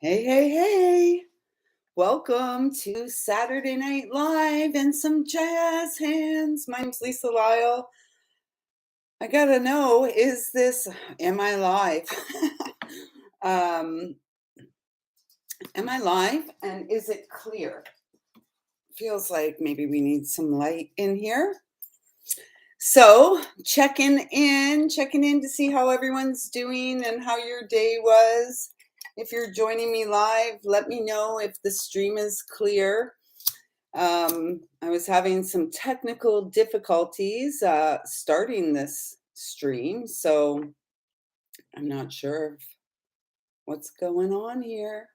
Hey, hey, hey. Welcome to Saturday Night Live and some jazz hands. My name's Lisa Lyle. I gotta know, am I live? um, am I live and is it clear? Feels like maybe we need some light in here. So, checking in to see how everyone's doing and how your day was. If you're joining me live, let me know if the stream is clear. I was having some technical difficulties starting this stream, so I'm not sure what's going on here.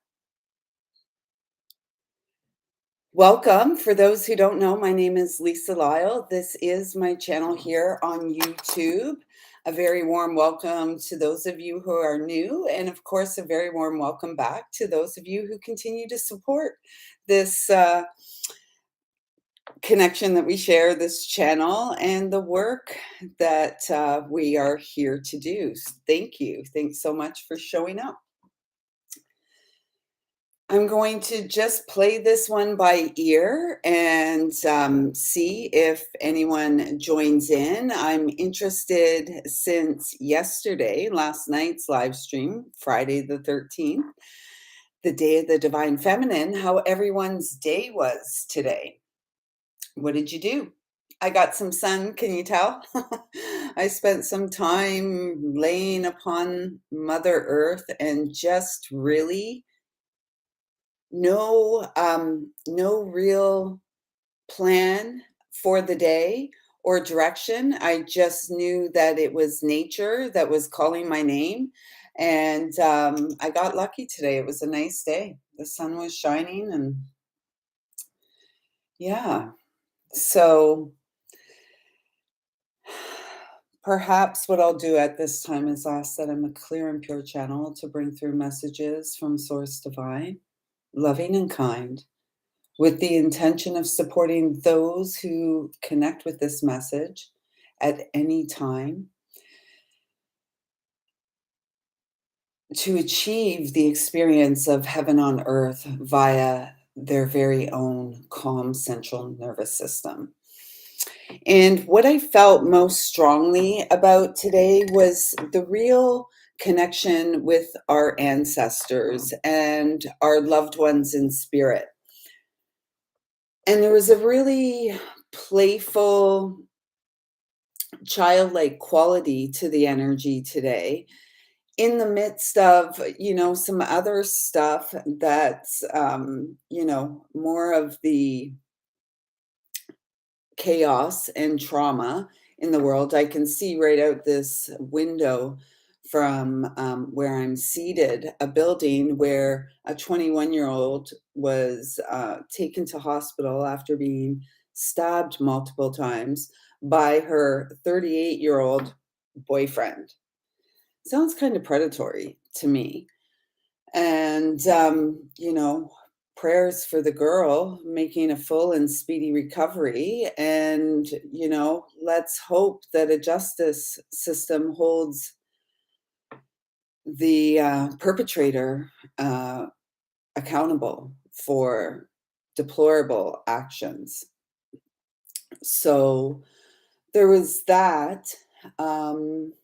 Welcome. For those who don't know, my name is Lisa Lyle. This is my channel here on YouTube. A very warm welcome to those of you who are new, and of course, a very warm welcome back to those of you who continue to support this connection that we share, this channel, and the work that we are here to do. Thank you. Thanks so much for showing up. I'm going to just play this one by ear and see if anyone joins in. I'm interested since yesterday, last night's live stream, Friday the 13th, the day of the Divine Feminine, how everyone's day was today. What did you do? I got some sun, can you tell? I spent some time laying upon Mother Earth and just really no real plan for the day or direction. I just knew that it was nature that was calling my name. And I got lucky today. It was a nice day. The sun was shining and yeah. So perhaps what I'll do at this time is ask that I'm a clear and pure channel to bring through messages from Source Divine, loving and kind, with the intention of supporting those who connect with this message at any time to achieve the experience of heaven on earth via their very own calm central nervous system. And what I felt most strongly about today was the real connection with our ancestors and our loved ones in spirit. And there was a really playful, childlike quality to the energy today in the midst of, some other stuff that's, more of the chaos and trauma in the world. I can see right out this window from where I'm seated, a building where a 21-year-old was taken to hospital after being stabbed multiple times by her 38-year-old boyfriend. Sounds kind of predatory to me. And, prayers for the girl making a full and speedy recovery. And, let's hope that a justice system holds the perpetrator accountable for deplorable actions. So there was that. And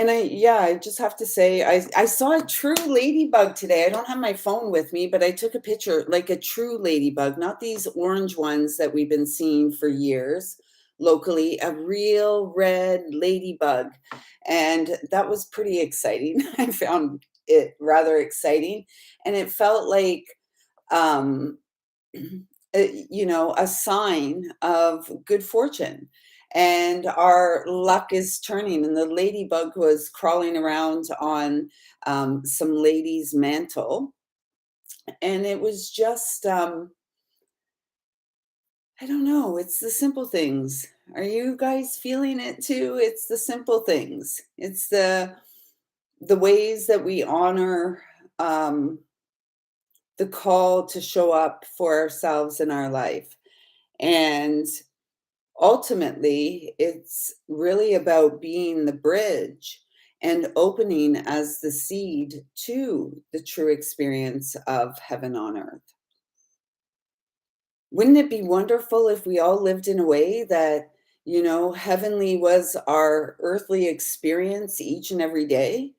I just have to say, I saw a true ladybug today. I don't have my phone with me, but I took a picture, like a true ladybug, not these orange ones that we've been seeing for years locally, a real red ladybug. And that was pretty exciting. I found it rather exciting. And it felt like, um, a sign of good fortune. And our luck is turning. And the ladybug was crawling around on some lady's mantle. And it was just, I don't know, it's the simple things. Are you guys feeling it too? It's the simple things. It's the ways that we honor the call to show up for ourselves in our life. And ultimately, it's really about being the bridge and opening as the seed to the true experience of heaven on earth. Wouldn't it be wonderful if we all lived in a way that, heavenly was our earthly experience each and every day?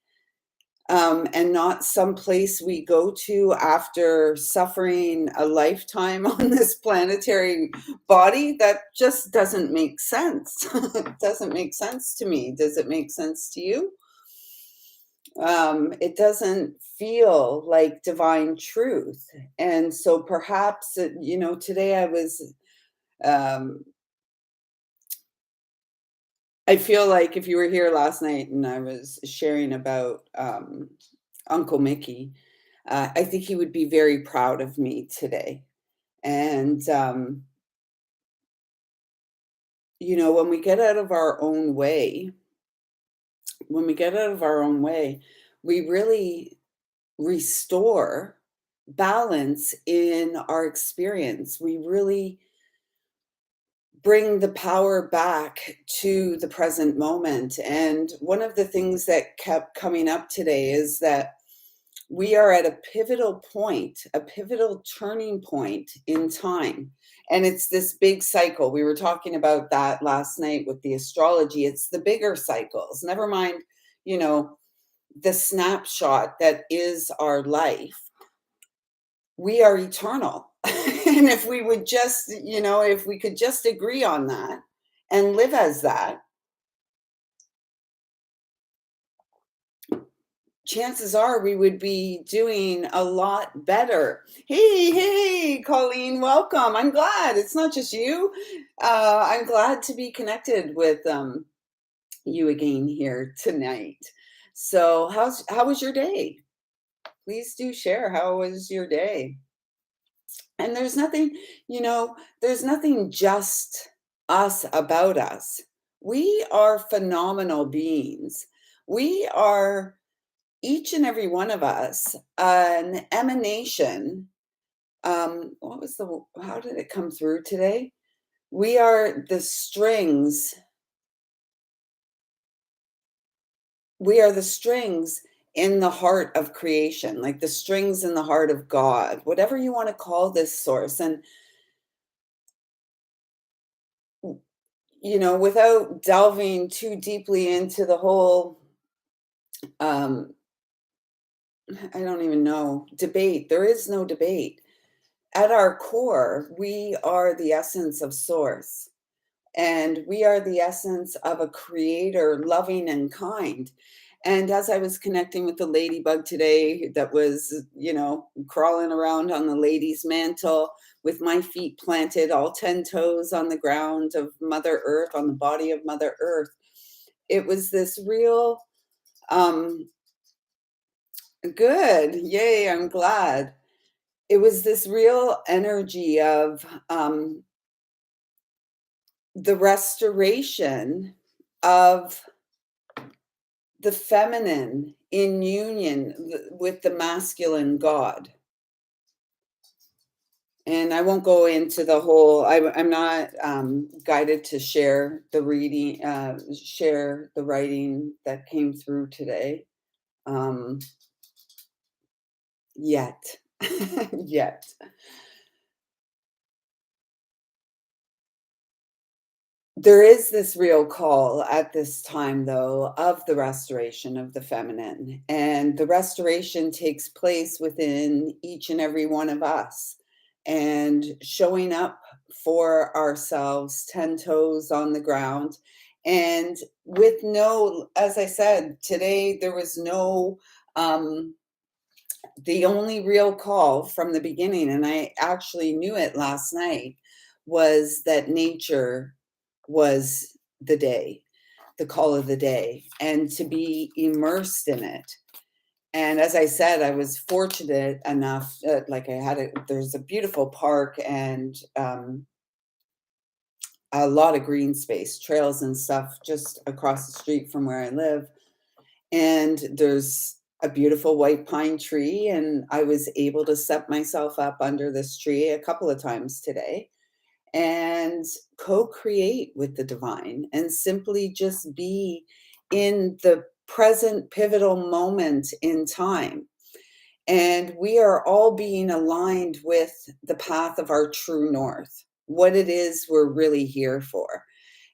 And not some place we go to after suffering a lifetime on this planetary body? That just doesn't make sense. It doesn't make sense to me. Does it make sense to you? It doesn't feel like divine truth. And so perhaps, today um, I feel like if you were here last night and I was sharing about Uncle Mickey, I think he would be very proud of me today. And, when we get out of our own way, when we get out of our own way, we really restore balance in our experience. We really bring the power back to the present moment. And one of the things that kept coming up today is that we are at a pivotal point, a pivotal turning point in time. And it's this big cycle. We were talking about that last night with the astrology. It's the bigger cycles. Never mind, you know, the snapshot that is our life. We are eternal. And if we would just, if we could just agree on that and live as that, chances are we would be doing a lot better. Hey, Colleen, welcome. I'm glad it's not just you. I'm glad to be connected with you again here tonight. So, how was your day? Please do share. How was your day? And there's nothing just us about us. We are phenomenal beings. We are, each and every one of us, an emanation. How did it come through today? We are the strings. We are the strings in the heart of creation, like the strings in the heart of God, whatever you want to call this source. And without delving too deeply into the whole, um, I don't even know, debate. There is no debate. At our core, we are the essence of source, and we are the essence of a creator, loving and kind. And as I was connecting with the ladybug today, that was, crawling around on the lady's mantle with my feet planted, all 10 toes on the ground of Mother Earth, on the body of Mother Earth, it was this real, um, good. Yay, I'm glad. It was this real energy of the restoration of the feminine in union with the masculine God. And I won't go into the whole, I'm not guided to share the reading, share the writing that came through today um, yet. Yet. There is this real call at this time, though, of the restoration of the feminine. And the restoration takes place within each and every one of us. And showing up for ourselves, 10 toes on the ground. And with no, as I said, today there was no, the only real call from the beginning, and I actually knew it last night, was that nature was the day, the call of the day, and to be immersed in it. And as I said, I was fortunate enough, like there's a beautiful park and a lot of green space, trails and stuff just across the street from where I live. And there's a beautiful white pine tree, and I was able to set myself up under this tree a couple of times today and co-create with the divine and simply just be in the present pivotal moment in time. And we are all being aligned with the path of our true north, what it is we're really here for.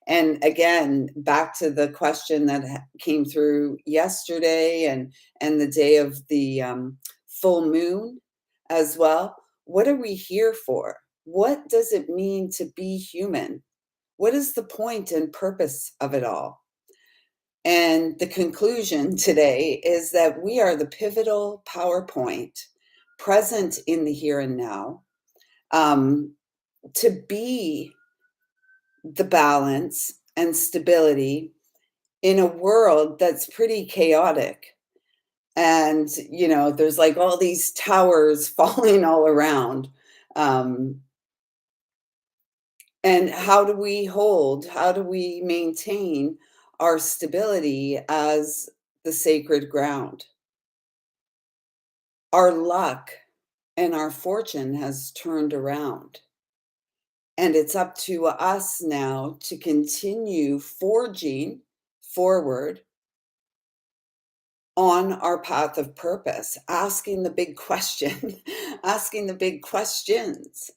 And again, back to the question that came through yesterday and the day of the full moon as well. What are we here for? What does it mean to be human? What is the point and purpose of it all? And the conclusion today is that we are the pivotal PowerPoint present in the here and now, to be the balance and stability in a world that's pretty chaotic. And, there's like all these towers falling all around. Um, and how do we maintain our stability as the sacred ground? Our luck and our fortune has turned around. And it's up to us now to continue forging forward on our path of purpose, asking the big question, asking the big questions.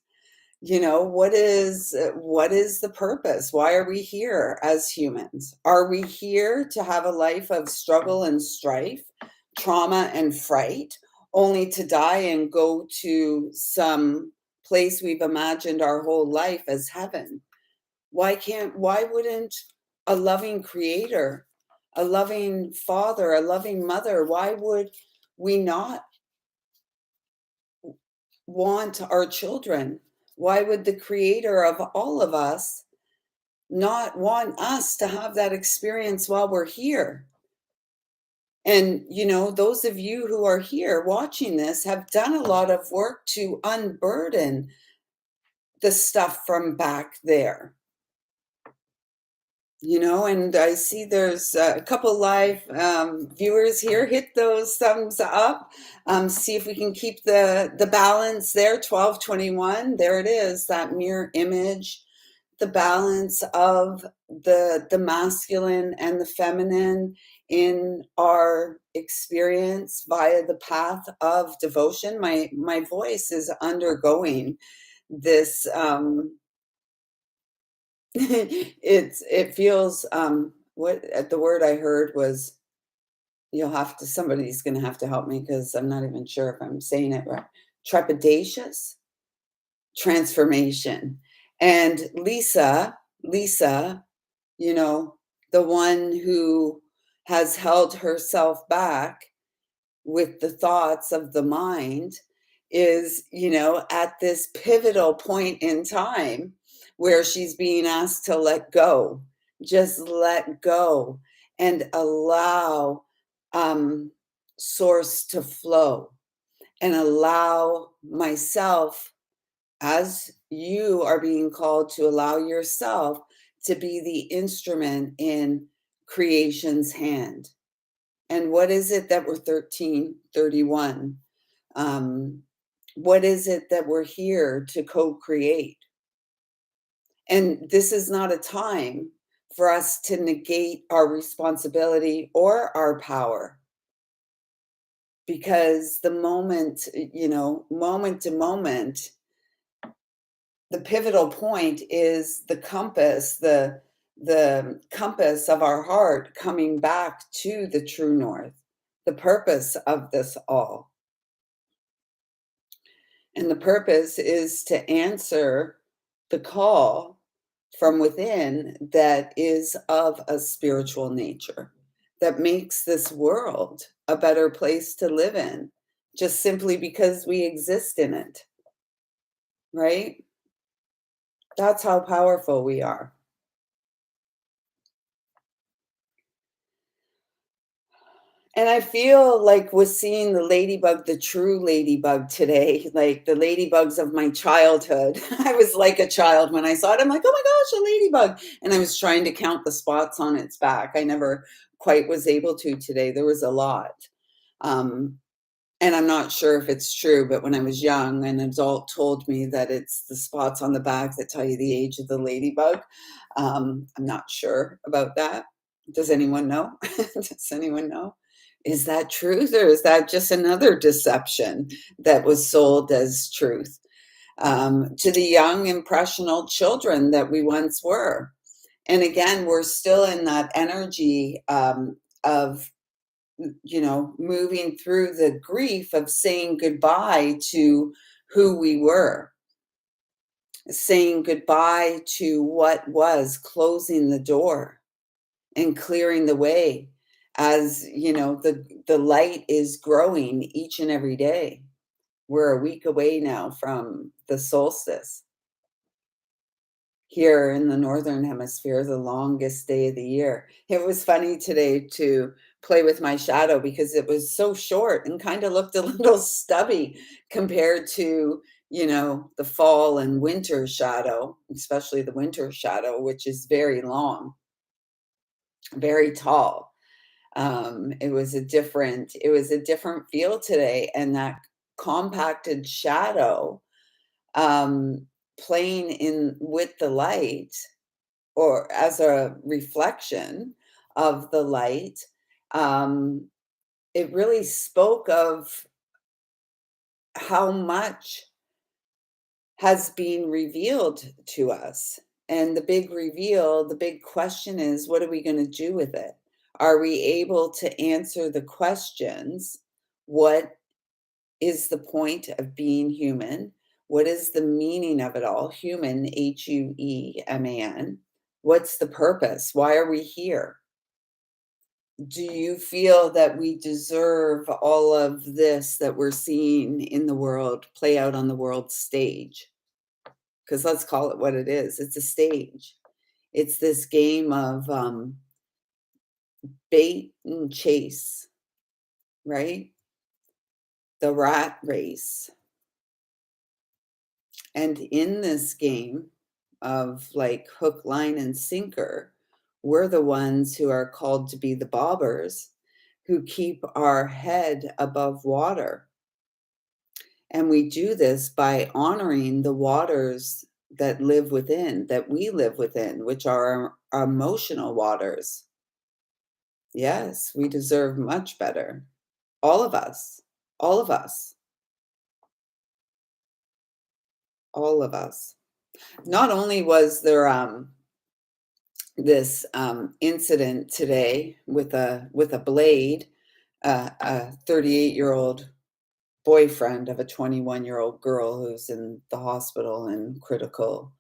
What is the purpose? Why are we here as humans? Are we here to have a life of struggle and strife, trauma and fright, only to die and go to some place we've imagined our whole life as heaven? Why wouldn't a loving creator, a loving father, a loving mother, why would we not want our children? Why would the creator of all of us not want us to have that experience while we're here? And, those of you who are here watching this have done a lot of work to unburden the stuff from back there. And I see there's a couple live viewers here. Hit those thumbs up. See if we can keep the balance there. 1221. There it is. That mirror image. The balance of the masculine and the feminine in our experience via the path of devotion. My voice is undergoing this. It feels what the word I heard was, somebody's gonna have to help me because I'm not even sure if I'm saying it right. Trepidatious transformation. And Lisa, the one who has held herself back with the thoughts of the mind is, at this pivotal point in time where she's being asked to let go, just let go and allow source to flow and allow myself, as you are being called to allow yourself to be the instrument in creation's hand. And what is it that we're 1331? What is it that we're here to co-create? And this is not a time for us to negate our responsibility or our power. Because the moment, moment to moment, the pivotal point is the compass, the compass of our heart coming back to the true north, the purpose of this all. And the purpose is to answer the call from within that is of a spiritual nature, that makes this world a better place to live in, just simply because we exist in it, right? That's how powerful we are. And I feel like with seeing the ladybug, the true ladybug today, like the ladybugs of my childhood. I was like a child when I saw it. I'm like, oh my gosh, a ladybug. And I was trying to count the spots on its back. I never quite was able to today. There was a lot. And I'm not sure if it's true, but when I was young, an adult told me that it's the spots on the back that tell you the age of the ladybug. I'm not sure about that. Does anyone know? Does anyone know? Is that truth or is that just another deception that was sold as truth to the young, impressionable children that we once were? And again, we're still in that energy of, moving through the grief of saying goodbye to who we were, saying goodbye to what was, closing the door and clearing the way as the light is growing each and every day. We're a week away now from the solstice here in the northern hemisphere, the longest day of the year. It was funny today to play with my shadow because it was so short and kind of looked a little stubby compared to the fall and winter shadow, especially the winter shadow, which is very long, very tall. It was a different feel today, and that compacted shadow playing in with the light or as a reflection of the light, um, it really spoke of how much has been revealed to us. And the big reveal, the big question is, what are we going to do with it? Are we able to answer the questions? What is the point of being human? What is the meaning of it all? Human, Hueman. What's the purpose? Why are we here? Do you feel that we deserve all of this that we're seeing in the world play out on the world stage? Because let's call it what it is. It's a stage. It's this game of bait and chase, right? The rat race. And in this game of like hook, line, and sinker, we're the ones who are called to be the bobbers who keep our head above water. And we do this by honoring the waters that live within, that we live within, which are our emotional waters. Yes, we deserve much better. All of us, all of us, all of us. Not only was there this incident today with a blade, a 38-year-old boyfriend of a 21-year-old girl who's in the hospital in critical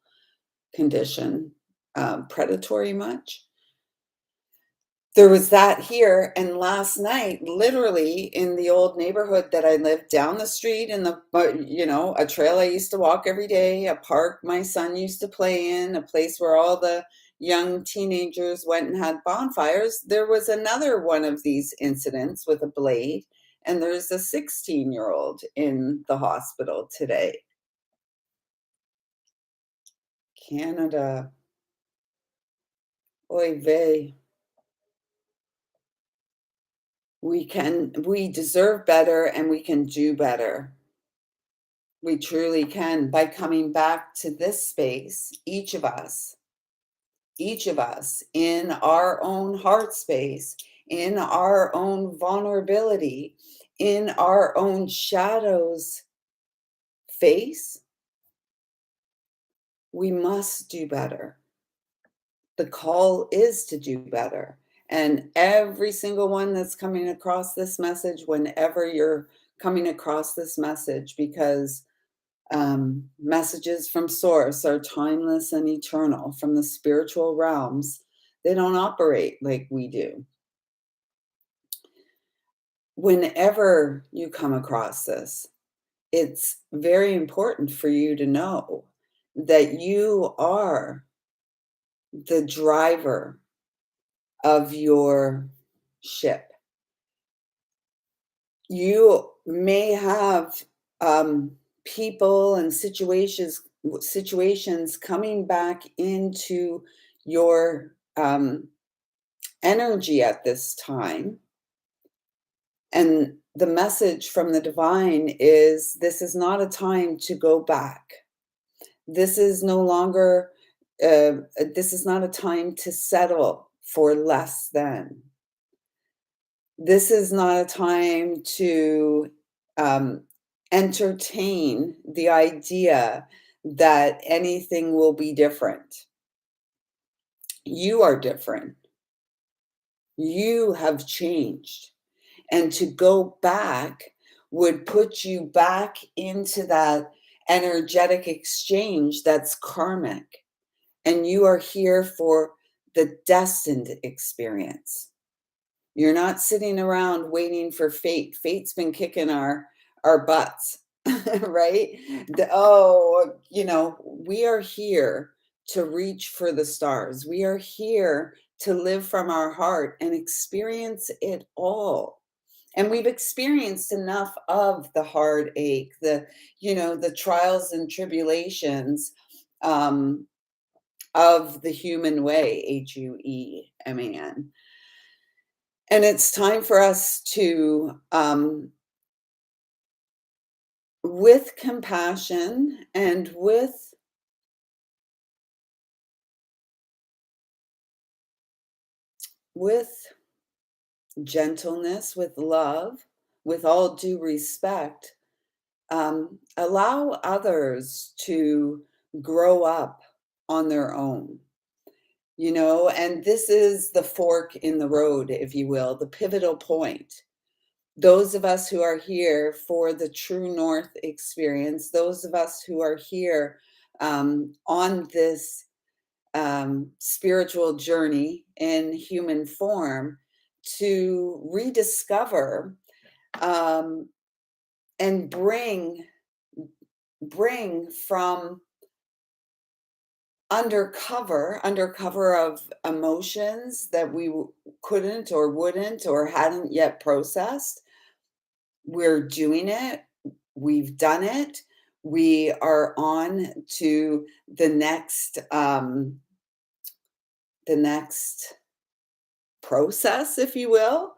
condition, predatory much. There was that here, and last night, literally in the old neighborhood that I lived down the street in a trail I used to walk every day, a park my son used to play in, a place where all the young teenagers went and had bonfires. There was another one of these incidents with a blade, and there's a 16-year-old in the hospital today. Canada. Oy vey. We deserve better and we can do better. We truly can by coming back to this space, each of us in our own heart space, in our own vulnerability, in our own shadows face. We must do better. The call is to do better. And every single one that's coming across this message, whenever you're coming across this message, because messages from source are timeless and eternal from the spiritual realms, they don't operate like we do. Whenever you come across this, it's very important for you to know that you are the driver of your ship. You may have people and situations coming back into your energy at this time. And the message from the divine is this is not a time to go back. This is no longer, this is not a time to settle for less than. This is not a time to um, entertain the idea that anything will be different. You are different. You have changed. And to go back would put you back into that energetic exchange that's karmic. And you are here for the destined experience. You're not sitting around waiting for fate. Fate's been kicking our butts, right? We are here to reach for the stars. We are here to live from our heart and experience it all. And we've experienced enough of the heartache, the trials and tribulations um, of the human way, HUEMAN. And it's time for us to, with compassion and with gentleness, with love, with all due respect, allow others to grow up on their own. And this is the fork in the road, if you will, the pivotal point. Those of us who are here for the true north experience, those of us who are here on this spiritual journey in human form to rediscover and bring from undercover of emotions that we couldn't or wouldn't or hadn't yet processed. We're doing it. We've done it. We are on to the next process, if you will,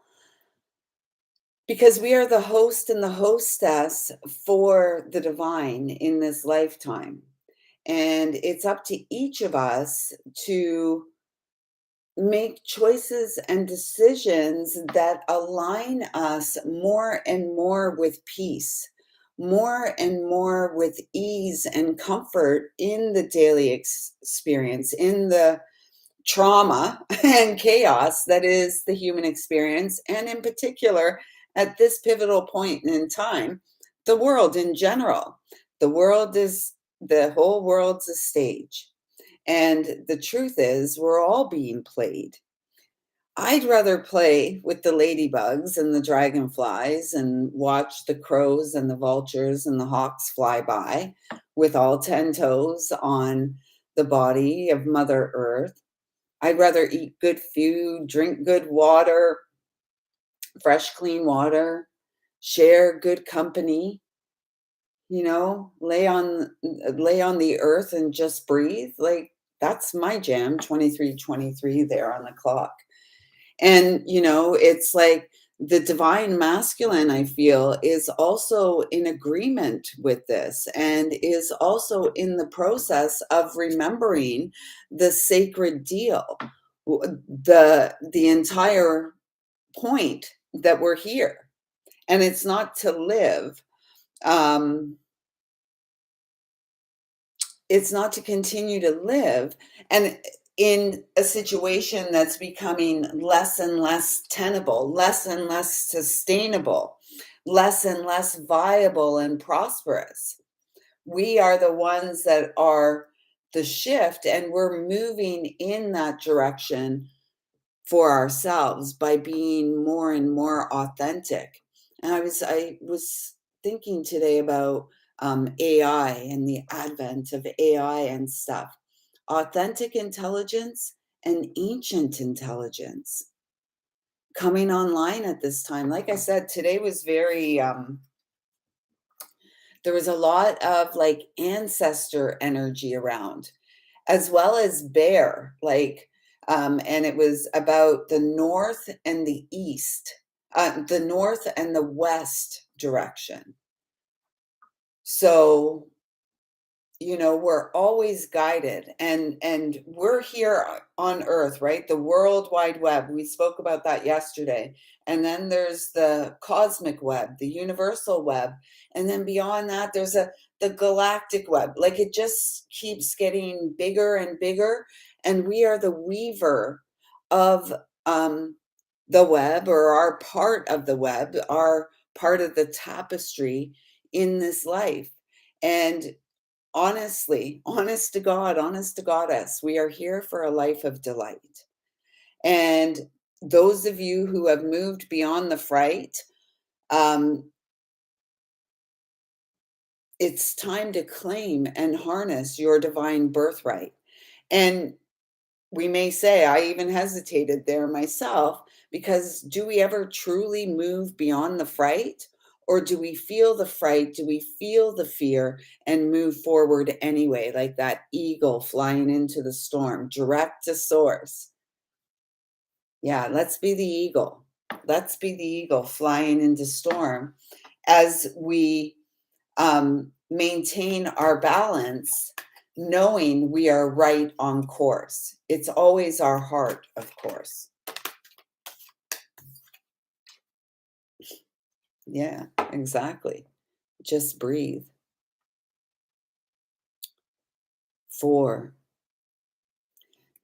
because we are the host and the hostess for the divine in this lifetime. And it's up to each of us to make choices and decisions that align us more and more with peace, more and more with ease and comfort in the daily experience, in the trauma and chaos that is the human experience, and in particular, at this pivotal point in time, the world in general. The whole world's a stage. And the truth is, we're all being played. I'd rather play with the ladybugs and the dragonflies and watch the crows and the vultures and the hawks fly by with all 10 toes on the body of Mother Earth. I'd rather eat good food, drink good water, fresh, clean water, share good company, lay on the earth and just breathe. Like, that's my jam, 23:23 there on the clock. And, it's like the divine masculine, I feel, is also in agreement with this and is also in the process of remembering the sacred deal, the entire point that we're here. And it's not to live. It's not to continue to live and in a situation that's becoming less and less tenable, less and less sustainable, less and less viable and prosperous. We are the ones that are the shift, and we're moving in that direction for ourselves by being more and more authentic. And I was thinking today about AI and the advent of AI and stuff. Authentic intelligence and ancient intelligence coming online at this time. Like I said, today was very there was a lot of like ancestor energy around, as well as bear, and it was about the north and the east, the north and the west direction. So, we're always guided, and we're here on earth, right? The world wide web, we spoke about that yesterday. And then there's the cosmic web, the universal web, and then beyond that there's the galactic web. Like, it just keeps getting bigger and bigger, and we are the weaver of the web, or our part of the web, our part of the tapestry in this life. And honestly, honest to goddess, we are here for a life of delight. And those of you who have moved beyond the fright, um, it's time to claim and harness your divine birthright. And we may say, I even hesitated there myself, because do we ever truly move beyond the fright? Or do we feel the fright? Do we feel the fear and move forward anyway, like that eagle flying into the storm, direct to source? Yeah, let's be the eagle. Let's be the eagle flying into storm as we maintain our balance, knowing we are right on course. It's always our heart, of course. Yeah, exactly. Just breathe. 4,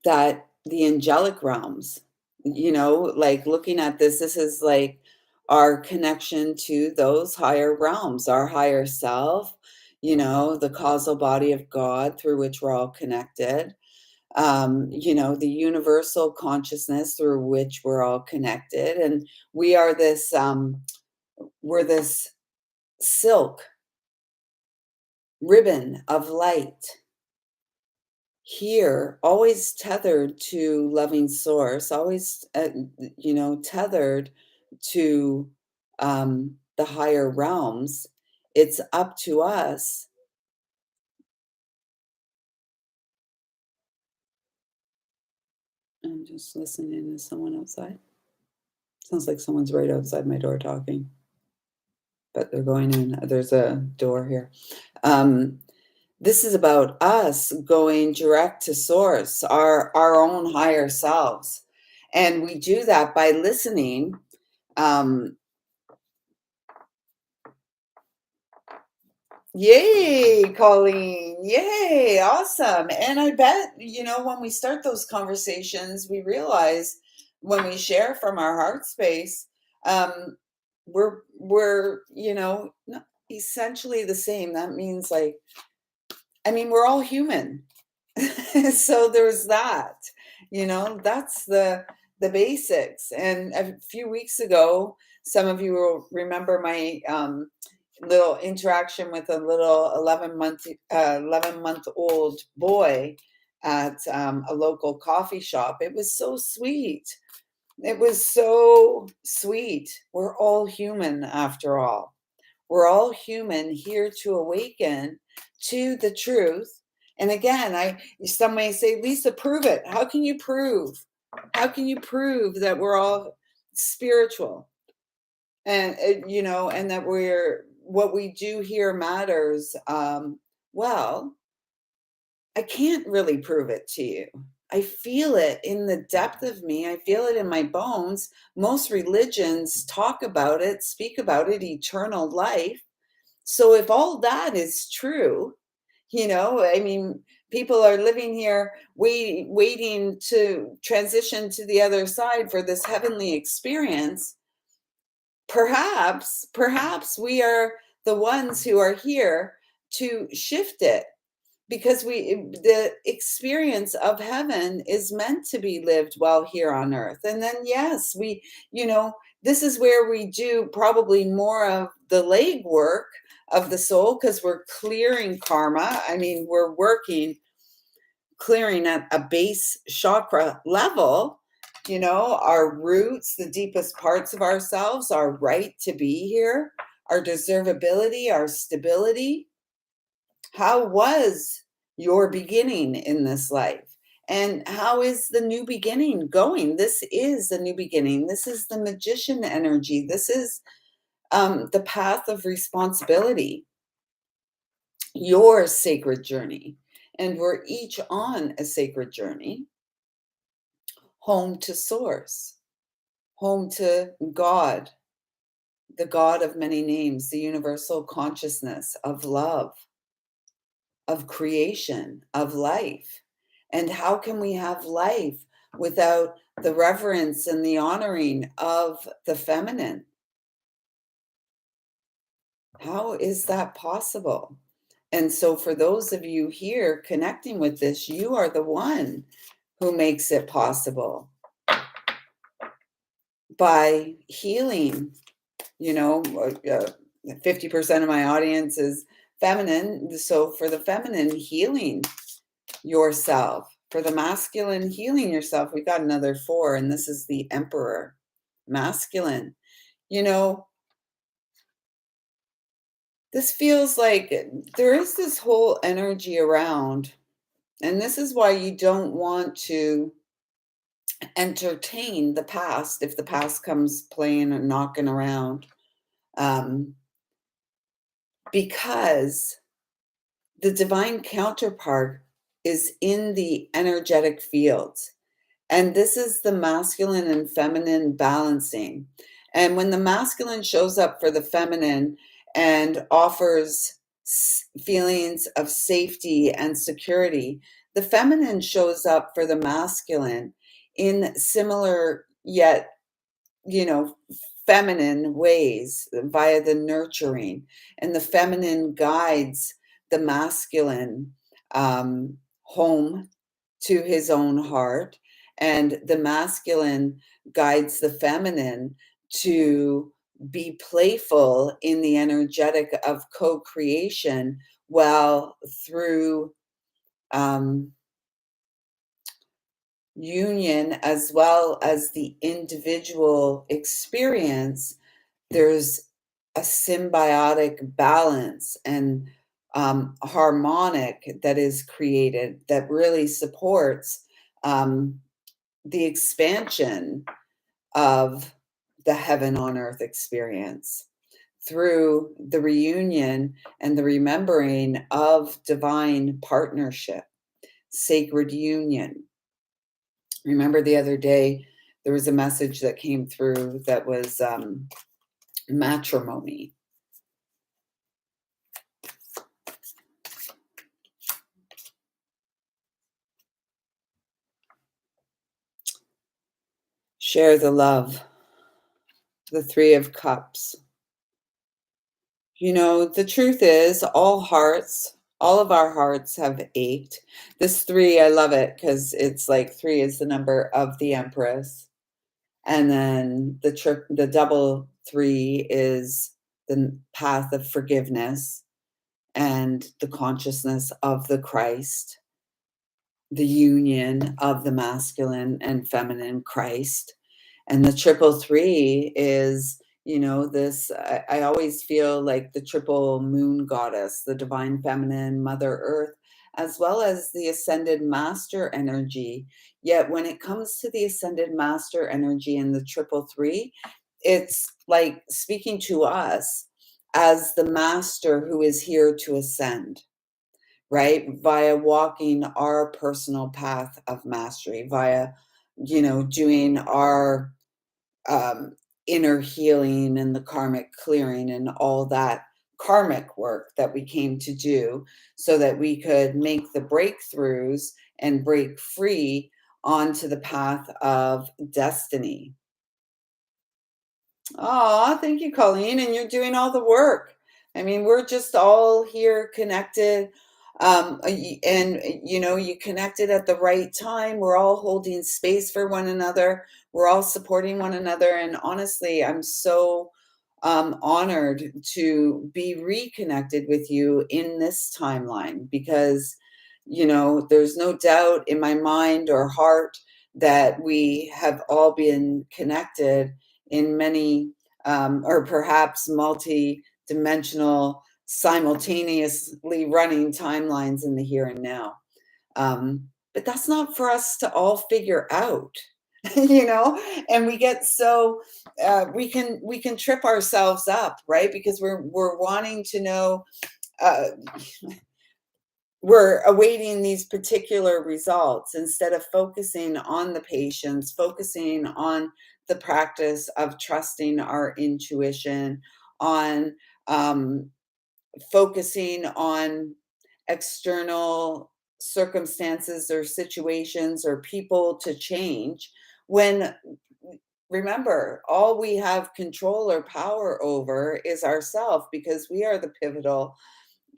that the angelic realms, like looking at this is like our connection to those higher realms, our higher self, the causal body of God through which we're all connected, the universal consciousness through which we're all connected. And we are this, we're this silk ribbon of light here, always tethered to loving source, always, tethered to the higher realms. It's up to us. I'm just listening to someone outside. Sounds like someone's right outside my door talking, but they're going in. There's a door here. This is about us going direct to source, our own higher selves. And we do that by listening. Yay, Colleen. Yay, awesome. And I bet, when we start those conversations, we realize, when we share from our heart space, we're essentially the same. That means, like, we're all human. So there's that. That's the basics. And a few weeks ago, some of you will remember my little interaction with a little 11-month old boy at a local coffee shop. It was so sweet. It was so sweet. We're all human, after all. We're all human, here to awaken to the truth. And again, some may say, Lisa, prove it. How can you prove? How can you prove that we're all spiritual? And and that what we do here matters. Well, I can't really prove it to you. I feel it in the depth of me. I feel it in my bones. Most religions talk about it, speak about it, eternal life. So if all that is true, people are living here waiting to transition to the other side for this heavenly experience. Perhaps we are the ones who are here to shift it, because the experience of heaven is meant to be lived while here on earth. And then, yes, this is where we do probably more of the leg work of the soul, because we're clearing karma. We're working, clearing at a base chakra level, our roots, the deepest parts of ourselves, our right to be here, our deservability, our stability. How was your beginning in this life? And how is the new beginning going? This is the new beginning. This is the magician energy. This is the path of responsibility. your sacred journey. And we're each on a sacred journey, home to source, home to God, the God of many names, the universal consciousness of love, of creation, of life. And how can we have life without the reverence and the honoring of the feminine? How is that possible? And so, for those of you here connecting with this, you are the one who makes it possible by healing. 50% of my audience is feminine. So, for the feminine, healing yourself. For the masculine, healing yourself. We got another 4, and this is the Emperor. Masculine. This feels like there is this whole energy around, and this is why you don't want to entertain the past if the past comes playing and knocking around, um, because the divine counterpart is in the energetic fields. And this is the masculine and feminine balancing. And when the masculine shows up for the feminine and offers feelings of safety and security, the feminine shows up for the masculine in similar yet, you know, feminine ways via the nurturing. And the feminine guides the masculine home to his own heart, and the masculine guides the feminine to be playful in the energetic of co-creation, while through union as well as the individual experience, there's a symbiotic balance and harmonic that is created that really supports the expansion of the heaven on earth experience through the reunion and the remembering of divine partnership, sacred union. Remember the other day, there was a message that came through that was matrimony. Share the love. The 3 of Cups. The truth is, all of our hearts have ached. This 3, I love it because it's like 3 is the number of the Empress. And then the double 3 is the path of forgiveness and the consciousness of the Christ, the union of the masculine and feminine Christ. And the triple 3 is, this, I always feel like the triple moon goddess, the divine feminine, Mother Earth, as well as the ascended master energy. Yet when it comes to the ascended master energy and the triple 3, it's like speaking to us as the master who is here to ascend, right? Via walking our personal path of mastery, via, doing our inner healing and the karmic clearing and all that karmic work that we came to do so that we could make the breakthroughs and break free onto the path of destiny. Oh, thank you, Colleen. And you're doing all the work. I mean, we're just all here connected. And you connected at the right time. We're all holding space for one another. We're all supporting one another. And honestly, I'm so honored to be reconnected with you in this timeline because, there's no doubt in my mind or heart that we have all been connected in many or perhaps multi-dimensional, simultaneously running timelines in the here and now. But that's not for us to all figure out, and we get so we can trip ourselves up, right? Because we're wanting to know uh, we're awaiting these particular results instead of focusing on the patients, focusing on the practice of trusting our intuition, on um, focusing on external circumstances or situations or people to change when, remember, all we have control or power over is ourself, because we are the pivotal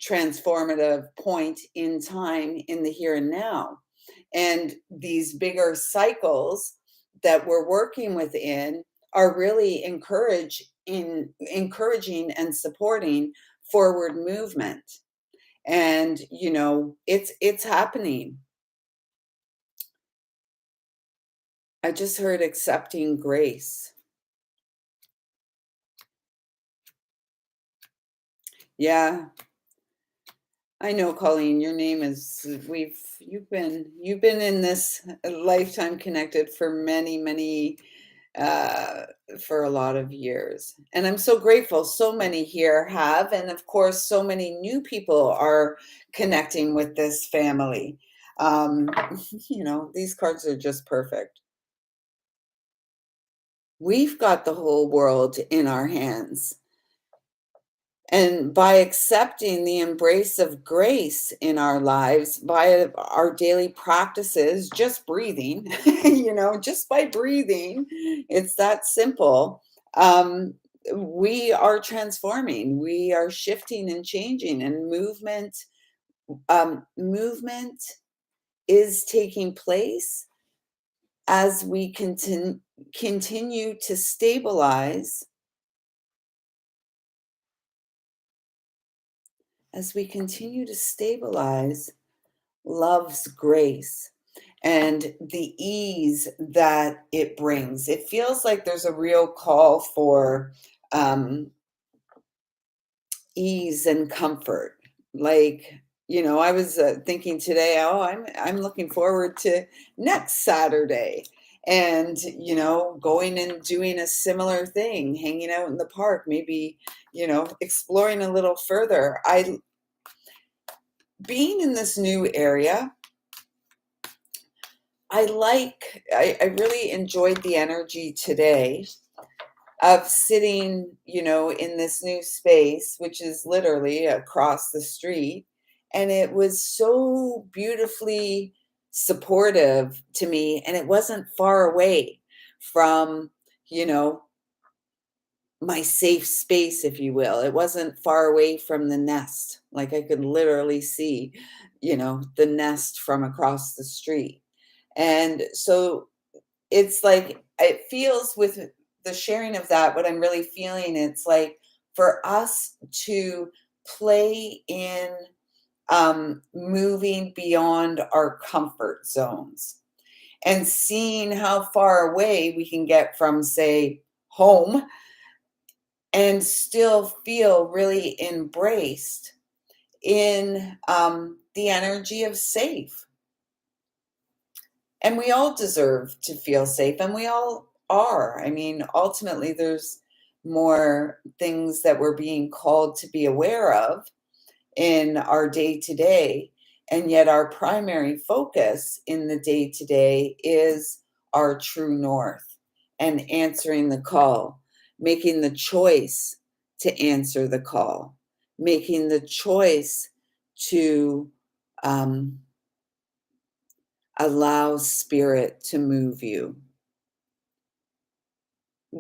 transformative point in time in the here and now. And these bigger cycles that we're working within are really encouraging and supporting forward movement. And it's happening. I just heard accepting grace. Yeah, I know, Colleen, your name is you've been in this lifetime connected for many uh for a lot of years. And I'm so grateful so many here have, and of course so many new people are connecting with this family. Um these cards are just perfect. We've got the whole world in our hands. And by accepting the embrace of grace in our lives, by our daily practices, just breathing, just by breathing, it's that simple. Um, we are transforming, we are shifting and changing, and movement is taking place as we continue to stabilize, love's grace and the ease that it brings. It feels like there's a real call for um, ease and comfort. Like, I was thinking today, oh, I'm looking forward to next Saturday, and going and doing a similar thing, hanging out in the park, maybe exploring a little further. I Being in this new area, I really enjoyed the energy today of sitting, in this new space, which is literally across the street. And it was so beautifully supportive to me. And it wasn't far away from, you know, my safe space, if you will. It wasn't far away from the nest. Like I could literally see, the nest from across the street. And so it's like, it feels with the sharing of that, what I'm really feeling, it's like for us to play in moving beyond our comfort zones and seeing how far away we can get from, say, home, and still feel really embraced in the energy of safe. And we all deserve to feel safe, and we all are. I mean, ultimately, there's more things that we're being called to be aware of in our day to day. And yet, our primary focus in the day to day is our true north and answering the call, making the choice to answer the call, making the choice to um, allow spirit to move you,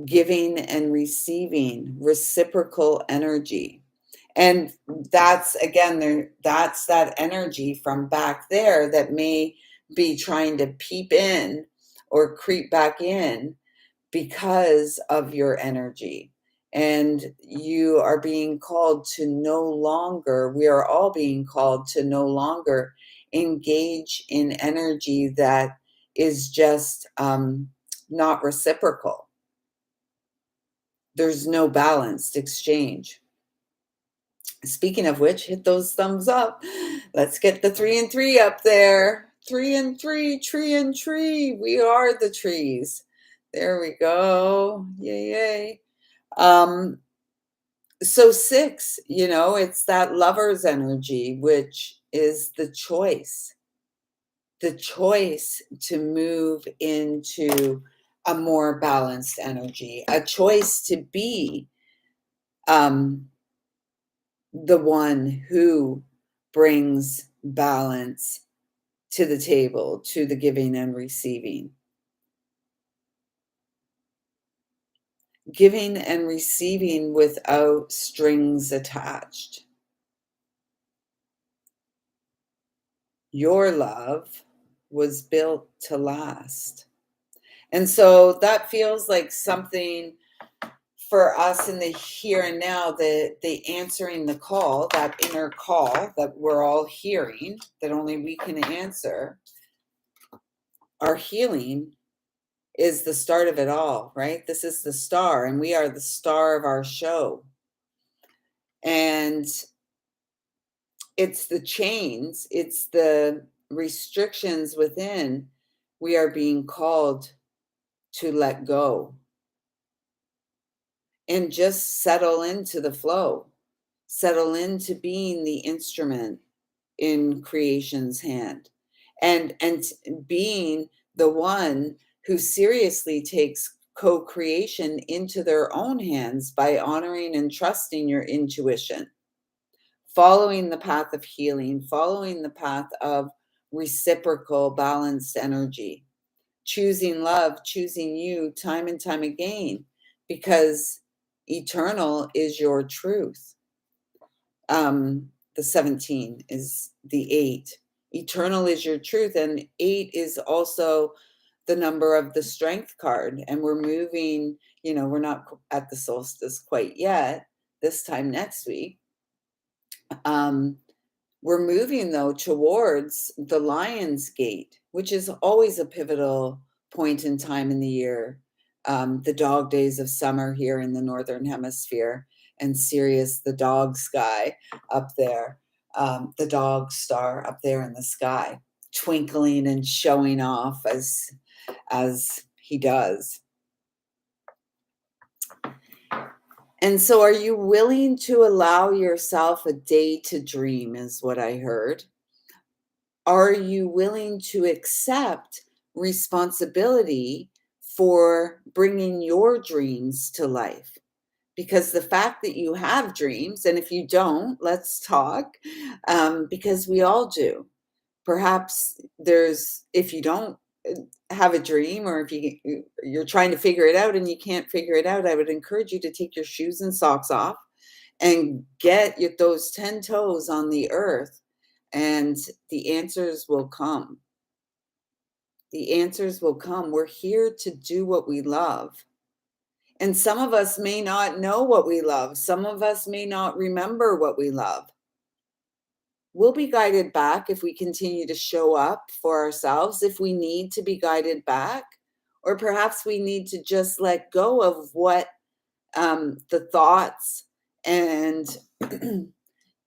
giving and receiving reciprocal energy. And that's again that's that energy from back there that may be trying to peep in or creep back in because of your energy. And you are being called to no longer, we are all being called to no longer engage in energy that is just not reciprocal. There's no balanced exchange. Speaking of which, hit those thumbs up. Let's get the 3 and 3 up there. 3 and 3, tree and tree. We are the trees. There we go. Yay, yay. Um, So 6, it's that lover's energy, which is the choice to move into a more balanced energy, a choice to be um, the one who brings balance to the table, to the giving and receiving. Giving and receiving without strings attached. Your love was built to last. And so that feels like something for us in the here and now, the answering the call, that inner call that we're all hearing, that only we can answer. Our healing is the start of it all, right? This is the star, and we are the star of our show. And it's the chains, it's the restrictions within we are being called to let go and just settle into the flow, settle into being the instrument in creation's hand, and being the one who seriously takes co-creation into their own hands by honoring and trusting your intuition, following the path of healing, following the path of reciprocal balanced energy, choosing love, choosing you time and time again, because eternal is your truth. The 17 is the 8. Eternal is your truth, and 8 is also the number of the strength card. And we're moving, we're not at the solstice quite yet, this time next week. We're moving, though, towards the Lion's Gate, which is always a pivotal point in time in the year. The dog days of summer here in the Northern Hemisphere, and Sirius, the dog sky up there, the dog star up there in the sky, twinkling and showing off as he does. And so are you willing to allow yourself a day to dream, is what I heard. Are you willing to accept responsibility for bringing your dreams to life? Because the fact that you have dreams, and if you don't, let's talk, because we all do. Perhaps if you don't have a dream, or if you're trying to figure it out and you can't figure it out, I would encourage you to take your shoes and socks off and get those 10 toes on the earth, and the answers will come. The answers will come. We're here to do what we love. And some of us may not know what we love. Some of us may not remember what we love. We'll be guided back if we continue to show up for ourselves, if we need to be guided back, or perhaps we need to just let go of what the thoughts and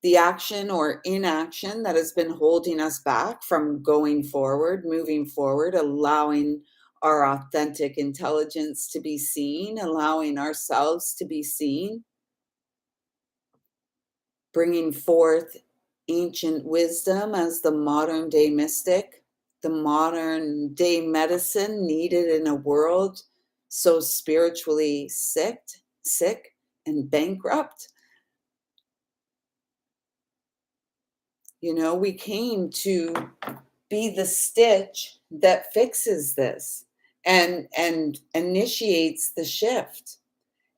the action or inaction that has been holding us back from going forward, moving forward, allowing our authentic intelligence to be seen, allowing ourselves to be seen, bringing forth ancient wisdom as the modern day mystic, the modern day medicine needed in a world so spiritually sick and bankrupt. We came to be the stitch that fixes this and initiates the shift.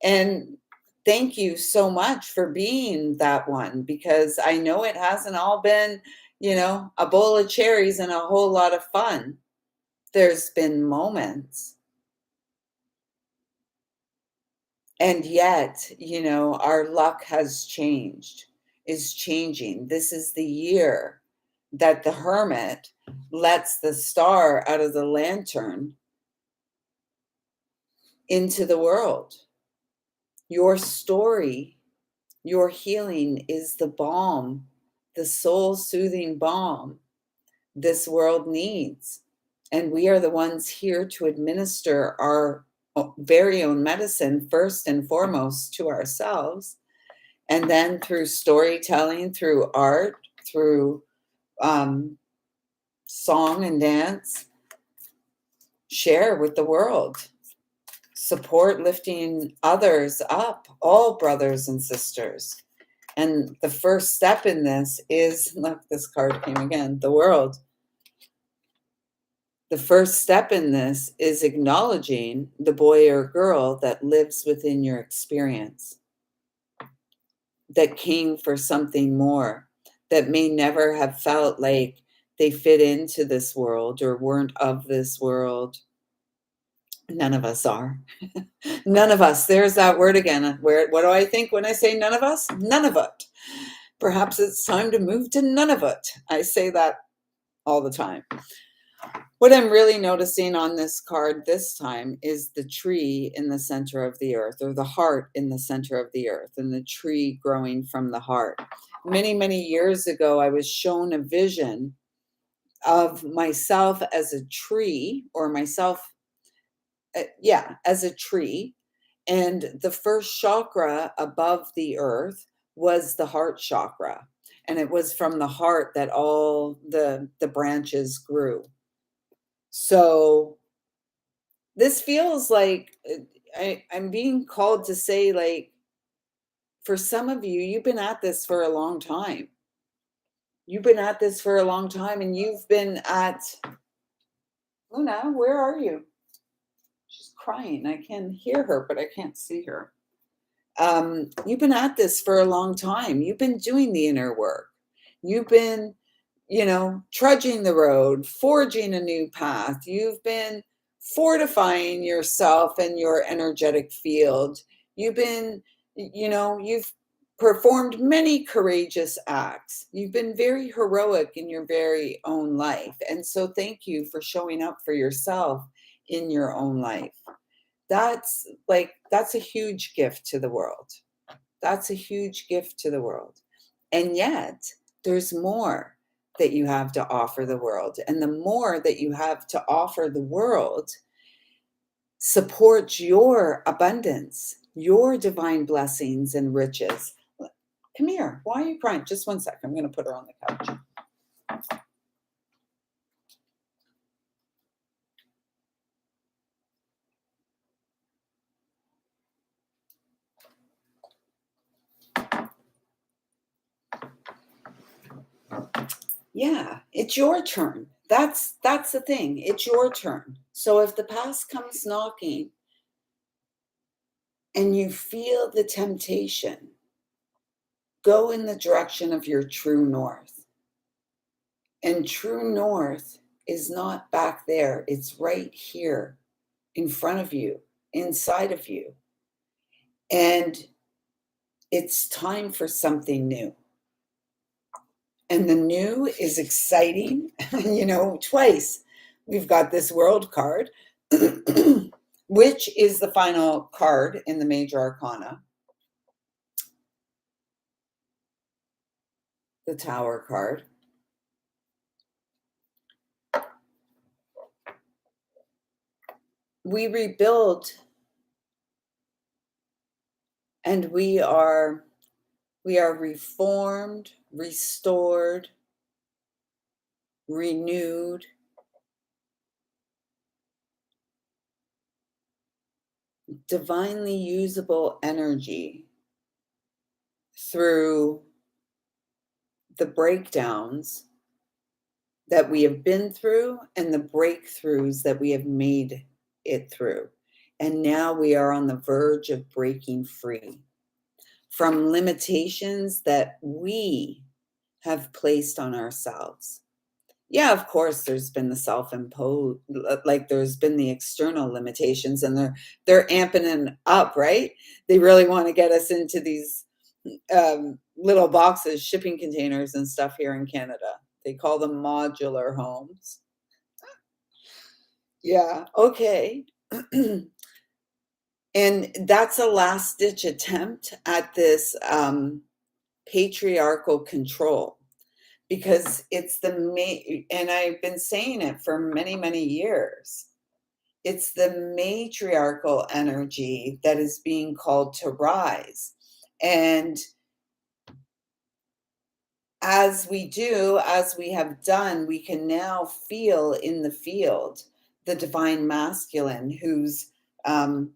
And thank you so much for being that one, because I know it hasn't all been, a bowl of cherries and a whole lot of fun. There's been moments. And yet, our luck is changing. This is the year that the hermit lets the star out of the lantern into the world. Your story, your healing is the balm, the soul-soothing balm this world needs. And we are the ones here to administer our very own medicine, first and foremost to ourselves, And then through storytelling, through art, through song and dance, share with the world. Support lifting others up, all brothers and sisters. And the first step in this is, look, this card came again, the world. The first step in this is acknowledging the boy or girl that lives within your experience, that came for something more, that may never have felt like they fit into this world or weren't of this world. None of us are. None of us. There's that word again. What do I think when I say none of us? None of it. Perhaps it's time to move to none of it. I say that all the time. What I'm really noticing on this card this time is the tree in the center of the earth, or the heart in the center of the earth, and the tree growing from the heart. Many, many years ago, I was shown a vision of myself as a tree, or myself, as a tree. And the first chakra above the earth was the heart chakra. And it was from the heart that all the branches grew. So this feels like I'm being called to say, like, for some of you, you've been at this for a long time. You've been at this for a long time, and you've been at, Luna, where are you? She's crying. I can hear her, but I can't see her. You've been at this for a long time. You've been doing the inner work. You've been, trudging the road, forging a new path. You've been fortifying yourself and your energetic field. You've been, you've performed many courageous acts. You've been very heroic in your very own life. And so thank you for showing up for yourself in your own life. That's a huge gift to the world. That's a huge gift to the world. And yet there's more that you have to offer the world. And the more that you have to offer the world supports your abundance, your divine blessings and riches. Come here. Why are you crying? Just one sec. I'm going to put her on the couch. Yeah, it's your turn. That's the thing. It's your turn. So if the past comes knocking and you feel the temptation, go in the direction of your true north. And true north is not back there. It's right here in front of you, inside of you. And it's time for something new. And the new is exciting. Twice we've got this world card, which is the final card in the major arcana, the Tower card. We rebuild, and we are reformed, restored, renewed. Divinely usable energy through the breakdowns that we have been through and the breakthroughs that we have made it through. And now we are on the verge of breaking free from limitations that we have placed on ourselves. Yeah, of course, there's been the self-imposed, like there's been the external limitations, and they're amping it up, right? They really want to get us into these little boxes, shipping containers and stuff here in Canada. They call them modular homes. Yeah, okay. And that's a last-ditch attempt at this patriarchal control, because it's and I've been saying it for many, many years. It's the matriarchal energy that is being called to rise. And as we do, as we have done, we can now feel in the field the divine masculine who's um,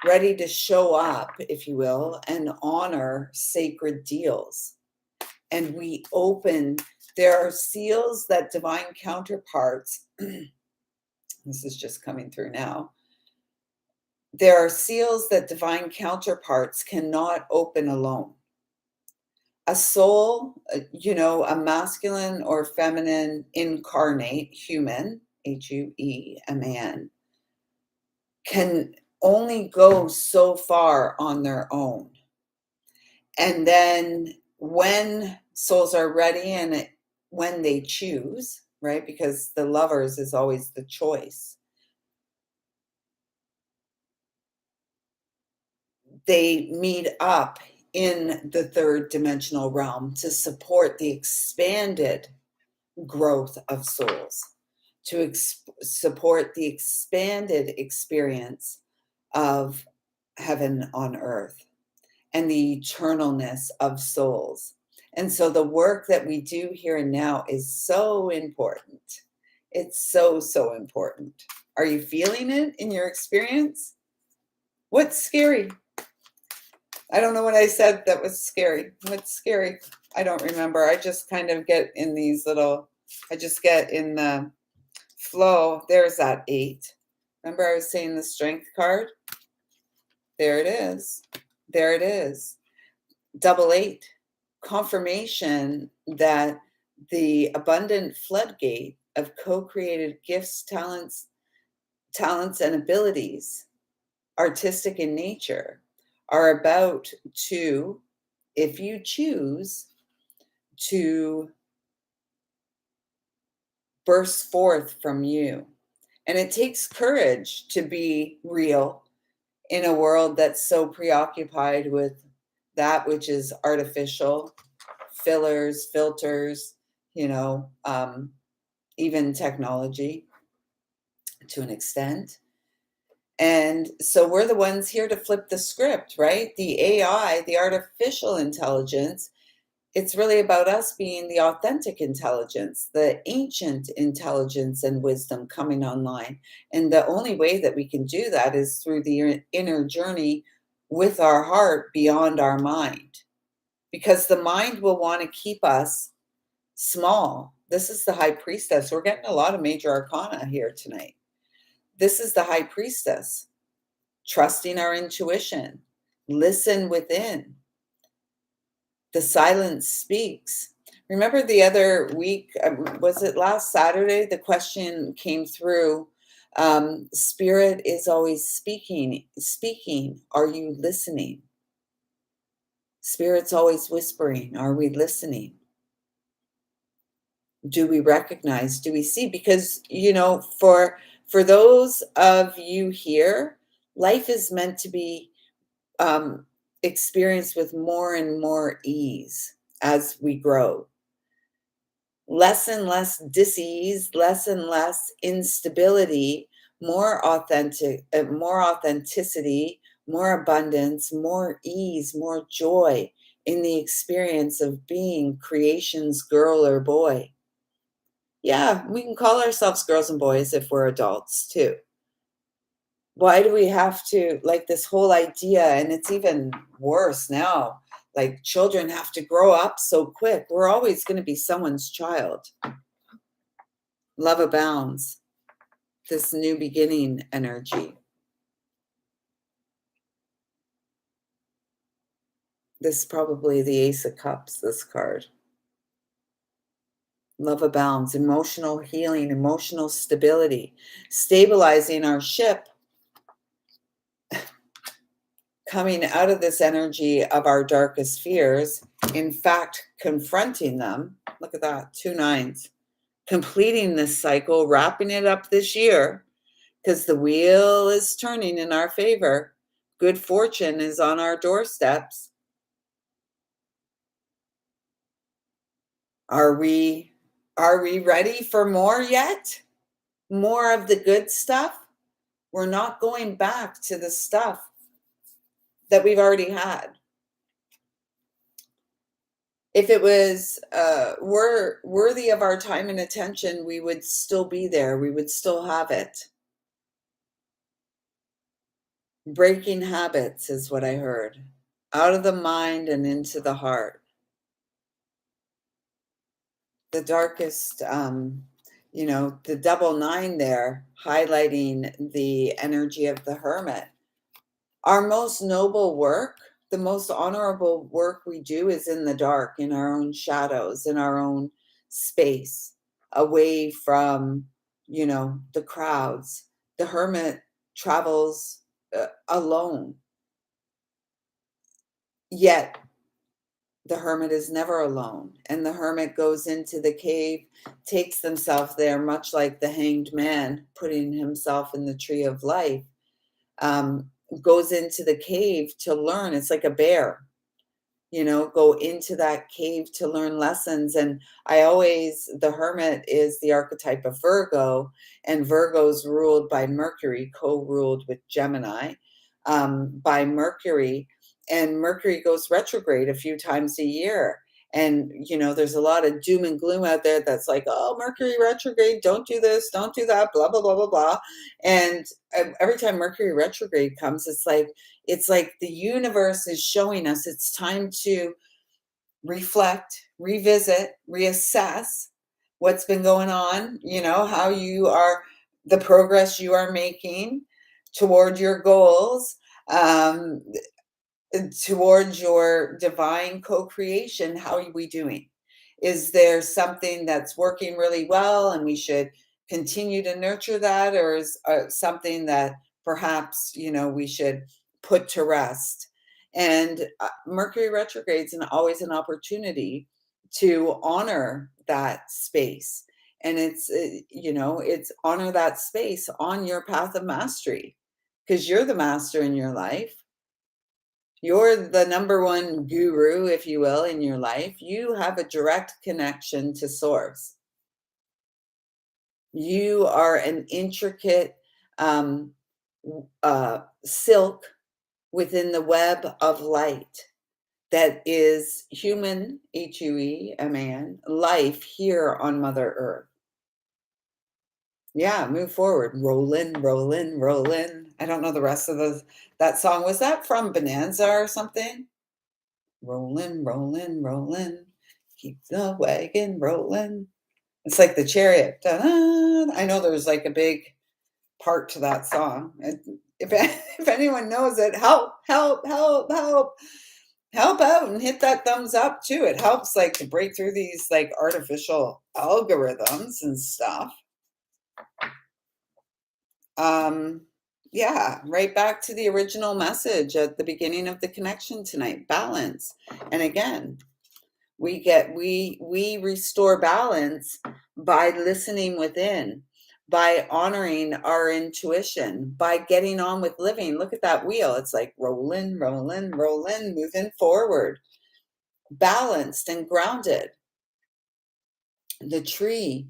ready to show up, if you will, and honor sacred deals. And we open, there are seals that divine counterparts, this is just coming through now. There are seals that divine counterparts cannot open alone. A soul, a masculine or feminine incarnate human, HUE, a man, can only go so far on their own. And then when souls are ready and when they choose, right? Because the lovers is always the choice. They meet up in the third dimensional realm to support the expanded growth of souls, to support the expanded experience of heaven on earth and the eternalness of souls. And so the work that we do here and now is so important. It's so, so important. Are you feeling it in your experience? What's scary? I don't know what I said that was scary. What's scary? I don't remember. I just kind of get in these I just get in the flow. There's that 8. Remember I was saying the strength card? There it is. There it is. 8. Confirmation that the abundant floodgate of co-created gifts, talents, and abilities, artistic in nature, are about to, if you choose, to burst forth from you. And it takes courage to be real in a world that's so preoccupied with that which is artificial, fillers, filters, even technology to an extent. And so we're the ones here to flip the script, right? The AI, the artificial intelligence, it's really about us being the authentic intelligence, the ancient intelligence and wisdom coming online. And the only way that we can do that is through the inner journey with our heart beyond our mind. Because the mind will want to keep us small. This is the high priestess. We're getting a lot of major arcana here tonight. This is the high priestess, trusting our intuition, listen within. The silence speaks. Remember the other week, was it last Saturday? The question came through, Spirit is always speaking. Are you listening? Spirit's always whispering. Are we listening? Do we recognize? Do we see? Because, for those of you here, life is meant to be experienced with more and more ease as we grow. Less and less dis-ease, less and less instability, more authenticity, more abundance, more ease, more joy in the experience of being creation's girl or boy. Yeah, we can call ourselves girls and boys if we're adults too. Why do we have to, like, this whole idea, and it's even worse now, like children have to grow up so quick. We're always going to be someone's child. Love abounds. This new beginning energy. This is probably the Ace of Cups, this card. Love abounds. Emotional healing, emotional stability, stabilizing our ship, coming out of this energy of our darkest fears, in fact, confronting them. Look at that, 2 9s. Completing this cycle, wrapping it up this year, because the wheel is turning in our favor. Good fortune is on our doorsteps. Are we ready for more yet? More of the good stuff? We're not going back to the stuff that we've already had. If it was worthy of our time and attention, we would still be there. We would still have it. Breaking habits is what I heard. Out of the mind and into the heart. The darkest, the double nine there, highlighting the energy of the hermit. Our most noble work, the most honorable work we do is in the dark, in our own shadows, in our own space, away from, the crowds. The hermit travels alone, yet the hermit is never alone. And the hermit goes into the cave, takes himself there, much like the hanged man putting himself in the tree of life, um, goes into the cave to learn. It's like a bear, go into that cave to learn lessons. And the hermit is the archetype of Virgo, and Virgo's ruled by Mercury, co-ruled with Gemini, by Mercury. And Mercury goes retrograde a few times a year. And, there's a lot of doom and gloom out there that's like, oh, Mercury retrograde, don't do this, don't do that, blah, blah, blah, blah, blah. And every time Mercury retrograde comes, it's like the universe is showing us it's time to reflect, revisit, reassess what's been going on, how you are, the progress you are making toward your goals, um, towards your divine co-creation. How are we doing? Is there something that's working really well and we should continue to nurture that, or is something that perhaps we should put to rest? And Mercury retrogrades and always an opportunity to honor that space. And it's honor that space on your path of mastery, because you're the master in your life. You're the number one guru, if you will, in your life. You have a direct connection to source. You are an intricate silk within the web of light that is human, Hueman, life here on Mother Earth. Yeah, move forward. Rollin', rollin', rollin'. I don't know the rest of that song. Was that from Bonanza or something? Rollin', rollin', rollin', keep the wagon rollin'. It's like the chariot. Da-da. I know there's like a big part to that song. And if if anyone knows it, help, help, help, help, help out and hit that thumbs up too. It helps like to break through these like artificial algorithms and stuff. Yeah, right back to the original message at the beginning of the connection tonight, balance. And again, we restore balance by listening within, by honoring our intuition, by getting on with living. Look at that wheel. It's like rolling, rolling, rolling, moving forward, balanced and grounded. The tree,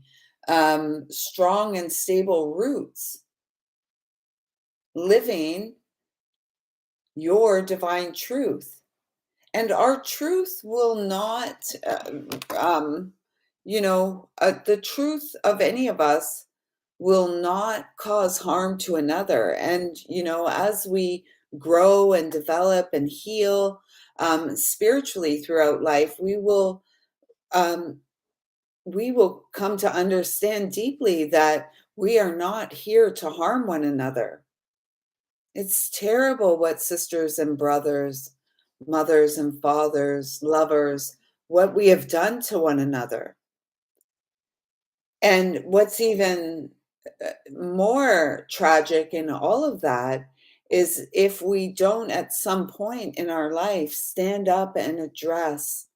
strong and stable roots, living your divine truth. And our truth will not, the truth of any of us will not cause harm to another. And, as we grow and develop and heal spiritually throughout life, um, we will come to understand deeply that we are not here to harm one another. It's terrible what sisters and brothers, mothers and fathers, lovers, what we have done to one another. And what's even more tragic in all of that is if we don't at some point in our life stand up and address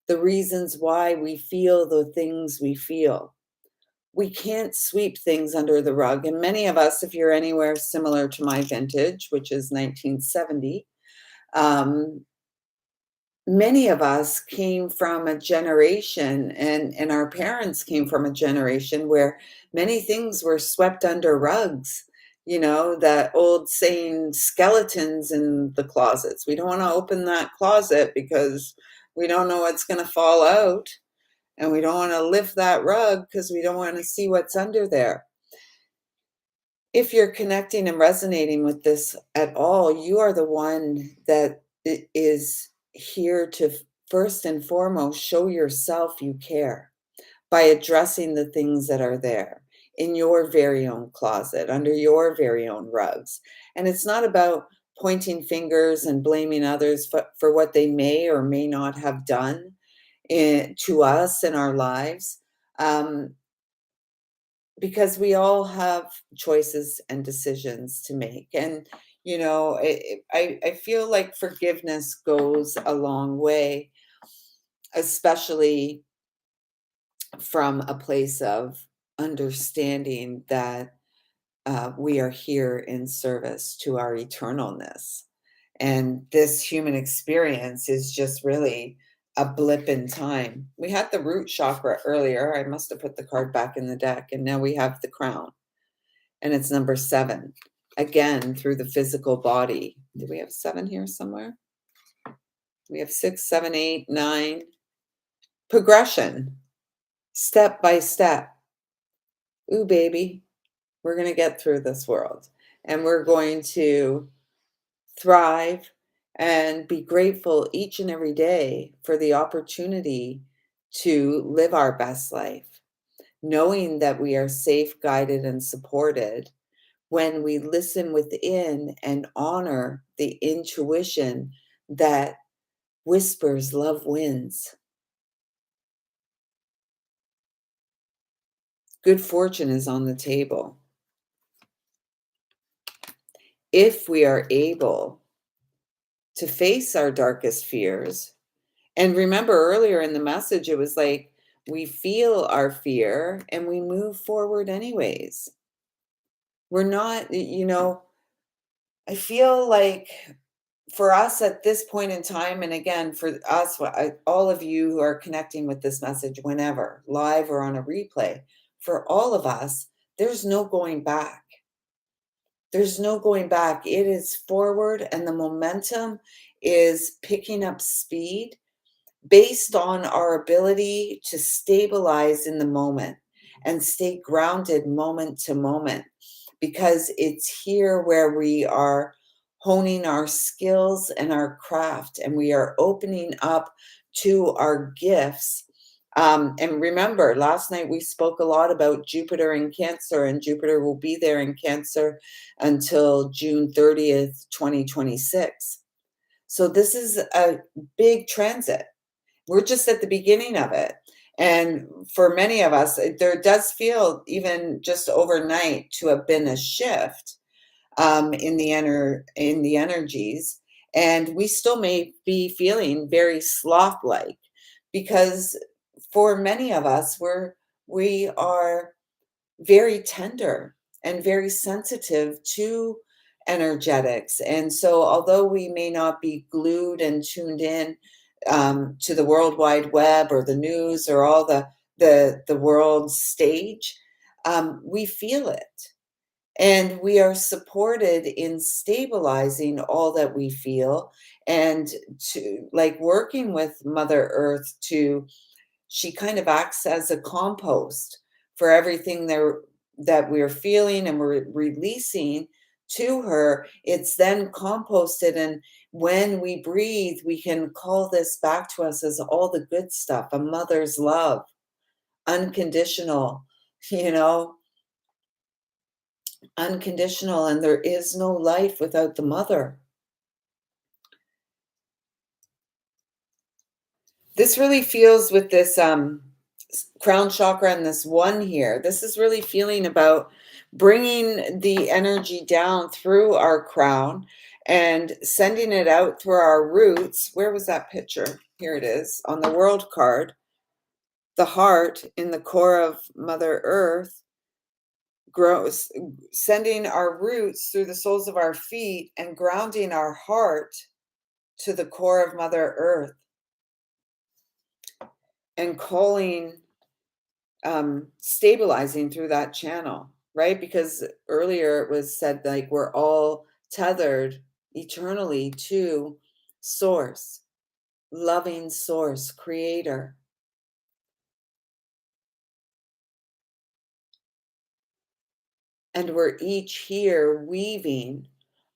the reasons why we feel the things we feel. We can't sweep things under the rug. And many of us, if you're anywhere similar to my vintage, which is 1970, um, many of us came from a generation, and our parents came from a generation where many things were swept under rugs. That old saying, skeletons in the closets. We don't want to open that closet because We don't know what's going to fall out, and we don't want to lift that rug because we don't want to see what's under there. If you're connecting and resonating with this at all, you are the one that is here to first and foremost show yourself you care by addressing the things that are there in your very own closet, under your very own rugs. And it's not about pointing fingers and blaming others for what they may or may not have done to us in our lives. Because we all have choices and decisions to make. And, I feel like forgiveness goes a long way, especially from a place of understanding that we are here in service to our eternalness. And this human experience is just really a blip in time. We had the root chakra earlier. I must have put the card back in the deck. And now we have the crown. And it's number 7. Again, through the physical body. Do we have 7 here somewhere? We have 6, 7, 8, 9. Progression. Step by step. Ooh, baby. We're going to get through this world. And we're going to thrive and be grateful each and every day for the opportunity to live our best life, knowing that we are safe, guided, and supported when we listen within and honor the intuition that whispers love wins. Good fortune is on the table. If we are able to face our darkest fears, and remember earlier in the message, it was like we feel our fear and we move forward anyways. We're not, I feel like for us at this point in time, and again, for us, all of you who are connecting with this message, whenever, live or on a replay, for all of us, there's no going back. There's no going back. It is forward, and the momentum is picking up speed based on our ability to stabilize in the moment and stay grounded moment to moment, because it's here where we are honing our skills and our craft, and we are opening up to our gifts. And remember, last night we spoke a lot about Jupiter in Cancer, and Jupiter will be there in Cancer until June 30th, 2026. So this is a big transit. We're just at the beginning of it. And for many of us, there does feel even just overnight to have been a shift in the energies, and we still may be feeling very sloth-like, because for many of us, we are very tender and very sensitive to energetics. And so, although we may not be glued and tuned in to the World Wide Web or the news or all the world stage, we feel it. And we are supported in stabilizing all that we feel, and to like working with Mother Earth to, she kind of acts as a compost for everything there that we're feeling and we're releasing to her. It's then composted, and when we breathe, we can call this back to us as all the good stuff, a mother's love, unconditional, you know, unconditional, and there is no life without the mother. This really feels with this crown chakra and this one here. This is really feeling about bringing the energy down through our crown and sending it out through our roots. Where was that picture? Here it is on the world card. The heart in the core of Mother Earth grows, sending our roots through the soles of our feet and grounding our heart to the core of Mother Earth, and calling, stabilizing through that channel, right? Because earlier it was said like we're all tethered eternally to source. loving source, creator. And we're each here weaving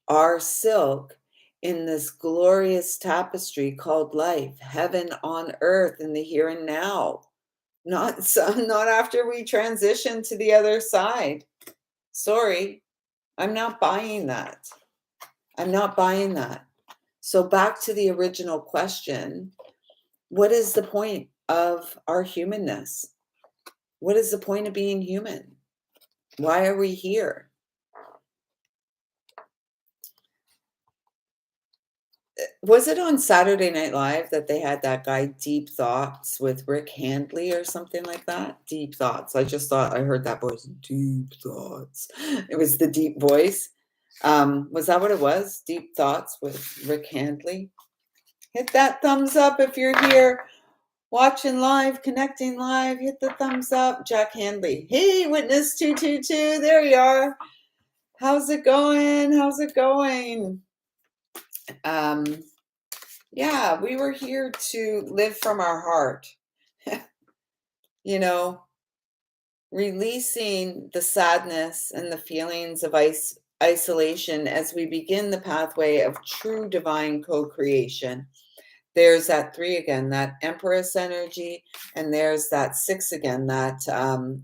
our silk in this glorious tapestry called life, heaven on earth in the here and now. Not not after we transition to the other side. Sorry, I'm not buying that. I'm not buying that. So back to the original question, what is the point of our humanness? What is the point of being human? Why are we here? Was it on Saturday Night Live that they had that guy Deep Thoughts with Rick Handley or something like that? Deep Thoughts. I just thought I heard that voice. Deep Thoughts. It was the deep voice. Was that what it was? Deep Thoughts with Rick Handley. Hit that thumbs up if you're here watching live, connecting live. Hit the thumbs up. Jack Handley. Hey, Witness 222. There you are. How's it going? How's it going? Yeah, we were here to live from our heart. You know, releasing the sadness and the feelings of isolation as we begin the pathway of true divine co-creation. There's that 3 again, that Empress energy, and there's that 6 again, that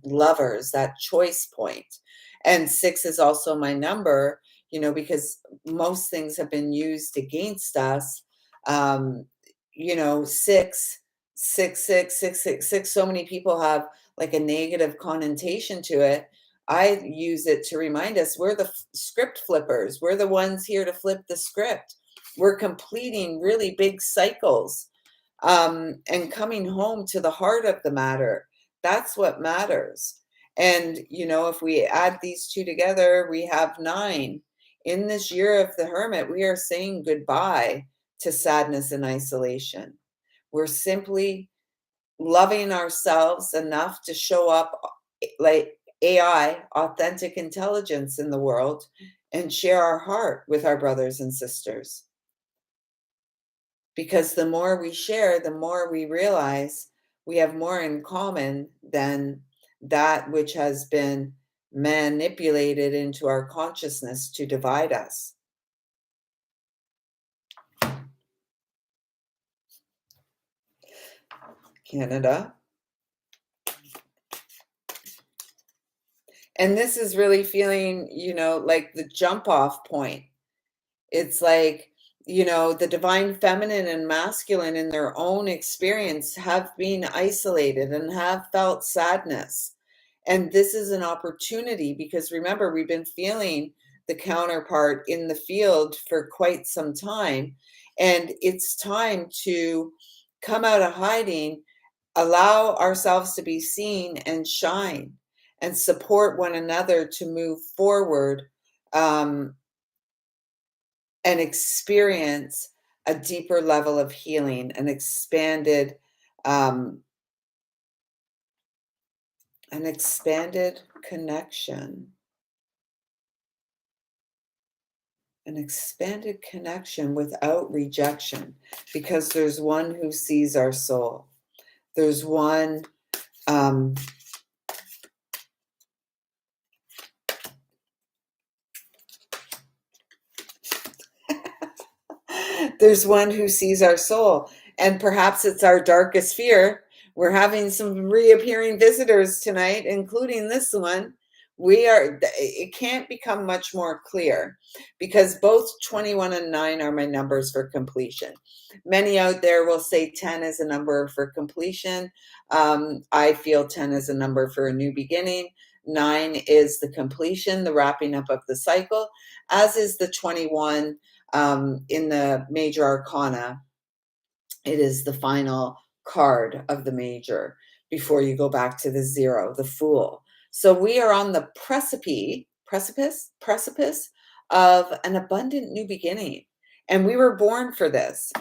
Lovers, that choice point. And 6 is also my number, because most things have been used against us. Um, 6, 6, 6, 6, 6, 6. So many people have like a negative connotation to it. I use it to remind us we're the script flippers. We're the ones here to flip the script. We're completing really big cycles, and coming home to the heart of the matter. That's what matters. And, if we add these two together, we have 9. In this year of the Hermit, we are saying goodbye to sadness and isolation. We're simply loving ourselves enough to show up like AI, authentic intelligence in the world, and share our heart with our brothers and sisters. Because the more we share, the more we realize we have more in common than that which has been manipulated into our consciousness to divide us. Canada. And this is really feeling, like the jump off point. It's like, the divine feminine and masculine in their own experience have been isolated and have felt sadness. And this is an opportunity because remember, we've been feeling the counterpart in the field for quite some time. And it's time to come out of hiding, allow ourselves to be seen and shine, and support one another to move forward, and experience a deeper level of healing, um, an expanded connection. An expanded connection without rejection, because there's one who sees our soul. There's one, there's one who sees our soul, and perhaps it's our darkest fear. We're having some reappearing visitors tonight, including this one. It can't become much more clear because both 21 and 9 are my numbers for completion. Many out there will say 10 is a number for completion. I feel 10 is a number for a new beginning. 9 is the completion, the wrapping up of the cycle, as is the 21 in the major arcana. It is the final card of the major before you go back to the 0, the Fool. So we are on the precipice of an abundant new beginning. And we were born for this.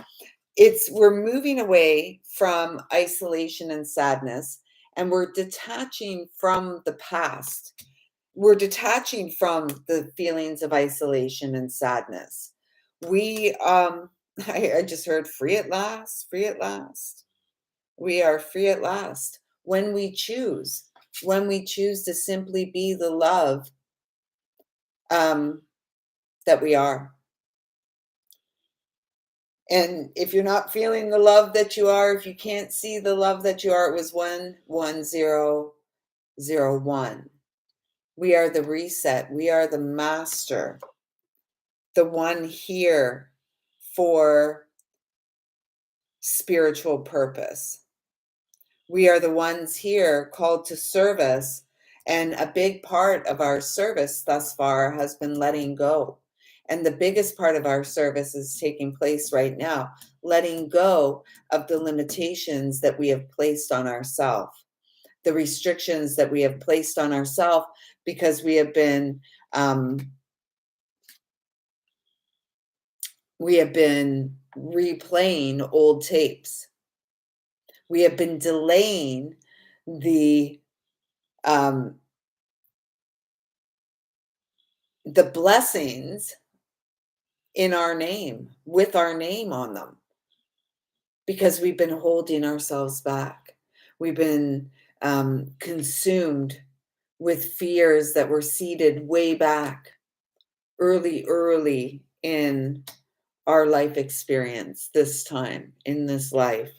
We're moving away from isolation and sadness, and we're detaching from the past. We're detaching from the feelings of isolation and sadness. We I just heard free at last, free at last. We are free at last when we choose to simply be the love um, that we are. And if you're not feeling the love that you are, if you can't see the love that you are, it was 11001. We are the reset. We are the master, the one here for spiritual purpose. We are the ones here called to service. And a big part of our service thus far has been letting go. And the biggest part of our service is taking place right now, letting go of the limitations that we have placed on ourselves, the restrictions that we have placed on ourselves because um, we have been replaying old tapes. We have been delaying the um, the blessings in our name, with our name on them, because we've been holding ourselves back. We've been consumed with fears that were seeded way back, early in our life experience, this time in this life.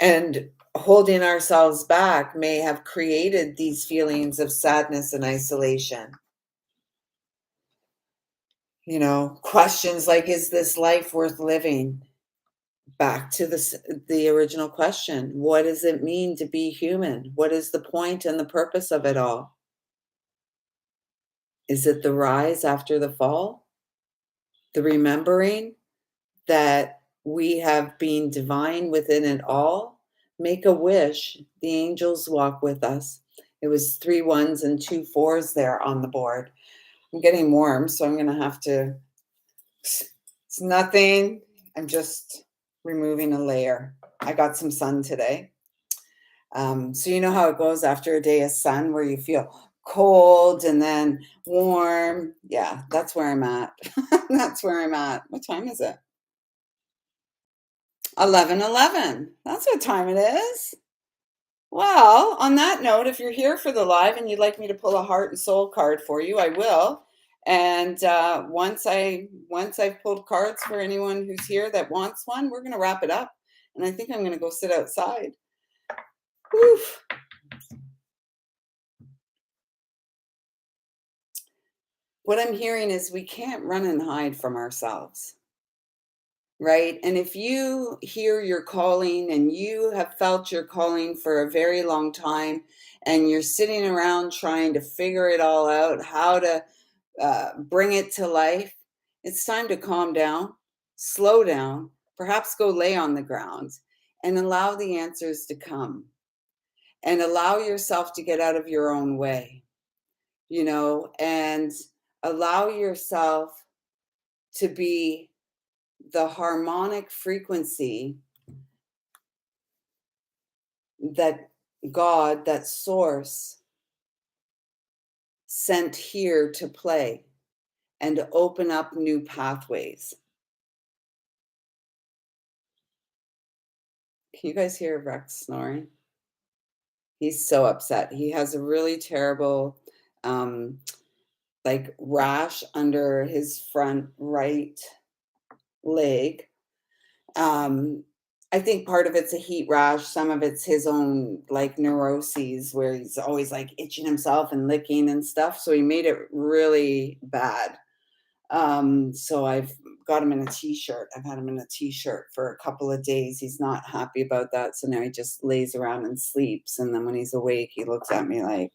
And holding ourselves back may have created these feelings of sadness and isolation. Questions like, is this life worth living? Back to the original question. What does it mean to be human? What is the point and the purpose of it all? Is it the rise after the fall? The remembering that we have been divine within it all? Make a wish. The angels walk with us. It was 3 1s and 2 4s there on the board. I'm getting warm, so I'm going to have to. It's nothing. I'm just removing a layer. I got some sun today. So you know how it goes after a day of sun where you feel cold and then warm. Yeah, that's where I'm at. That's where I'm at. What time is it? 11:11. That's what time it is. Well, on that note, if you're here for the live and you'd like me to pull a heart and soul card for you, I will. And once I've pulled cards for anyone who's here that wants one, we're going to wrap it up. And I think I'm going to go sit outside. Whew. What I'm hearing is we can't run and hide from ourselves, right? And if you hear your calling and you have felt your calling for a very long time and you're sitting around trying to figure it all out, how to bring it to life, it's time to calm down, slow down, perhaps go lay on the ground and allow the answers to come and allow yourself to get out of your own way, and allow yourself to be the harmonic frequency that God, that source, sent here to play and open up new pathways. Can you guys hear Rex snoring? He's so upset. He has a really terrible rash under his front right leg. I think part of it's a heat rash. Some of it's his own neuroses where he's always itching himself and licking and stuff. So he made it really bad. So I've got him in a t-shirt. I've had him in a t-shirt for a couple of days. He's not happy about that. So now he just lays around and sleeps. And then when he's awake, he looks at me like,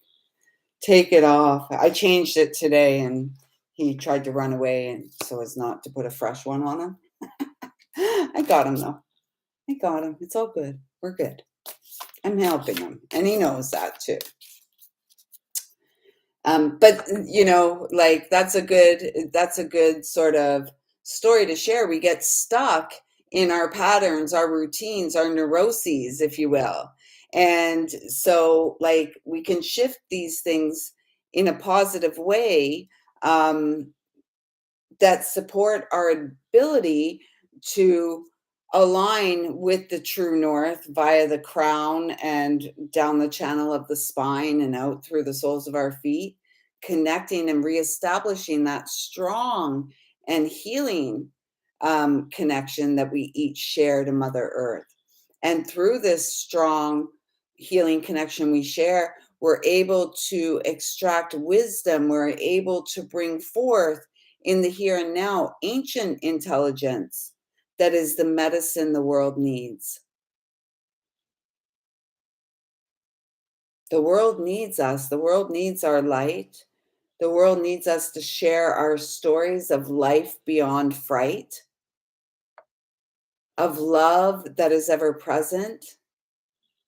take it off. I changed it today and he tried to run away and so as not to put a fresh one on him. I got him though. I got him. It's all good. We're good. I'm helping him. And he knows that too. But that's a good sort of story to share. We get stuck in our patterns, our routines, our neuroses, if you will. And so we can shift these things in a positive way that support our ability to align with the true north via the crown and down the channel of the spine and out through the soles of our feet, connecting and reestablishing that strong and healing connection that we each share to Mother Earth. And through this strong healing connection we share, we're able to extract wisdom. We're able to bring forth in the here and now ancient intelligence that is the medicine the world needs. The world needs us. The world needs our light. The world needs us to share our stories of life beyond fright, of love that is ever present,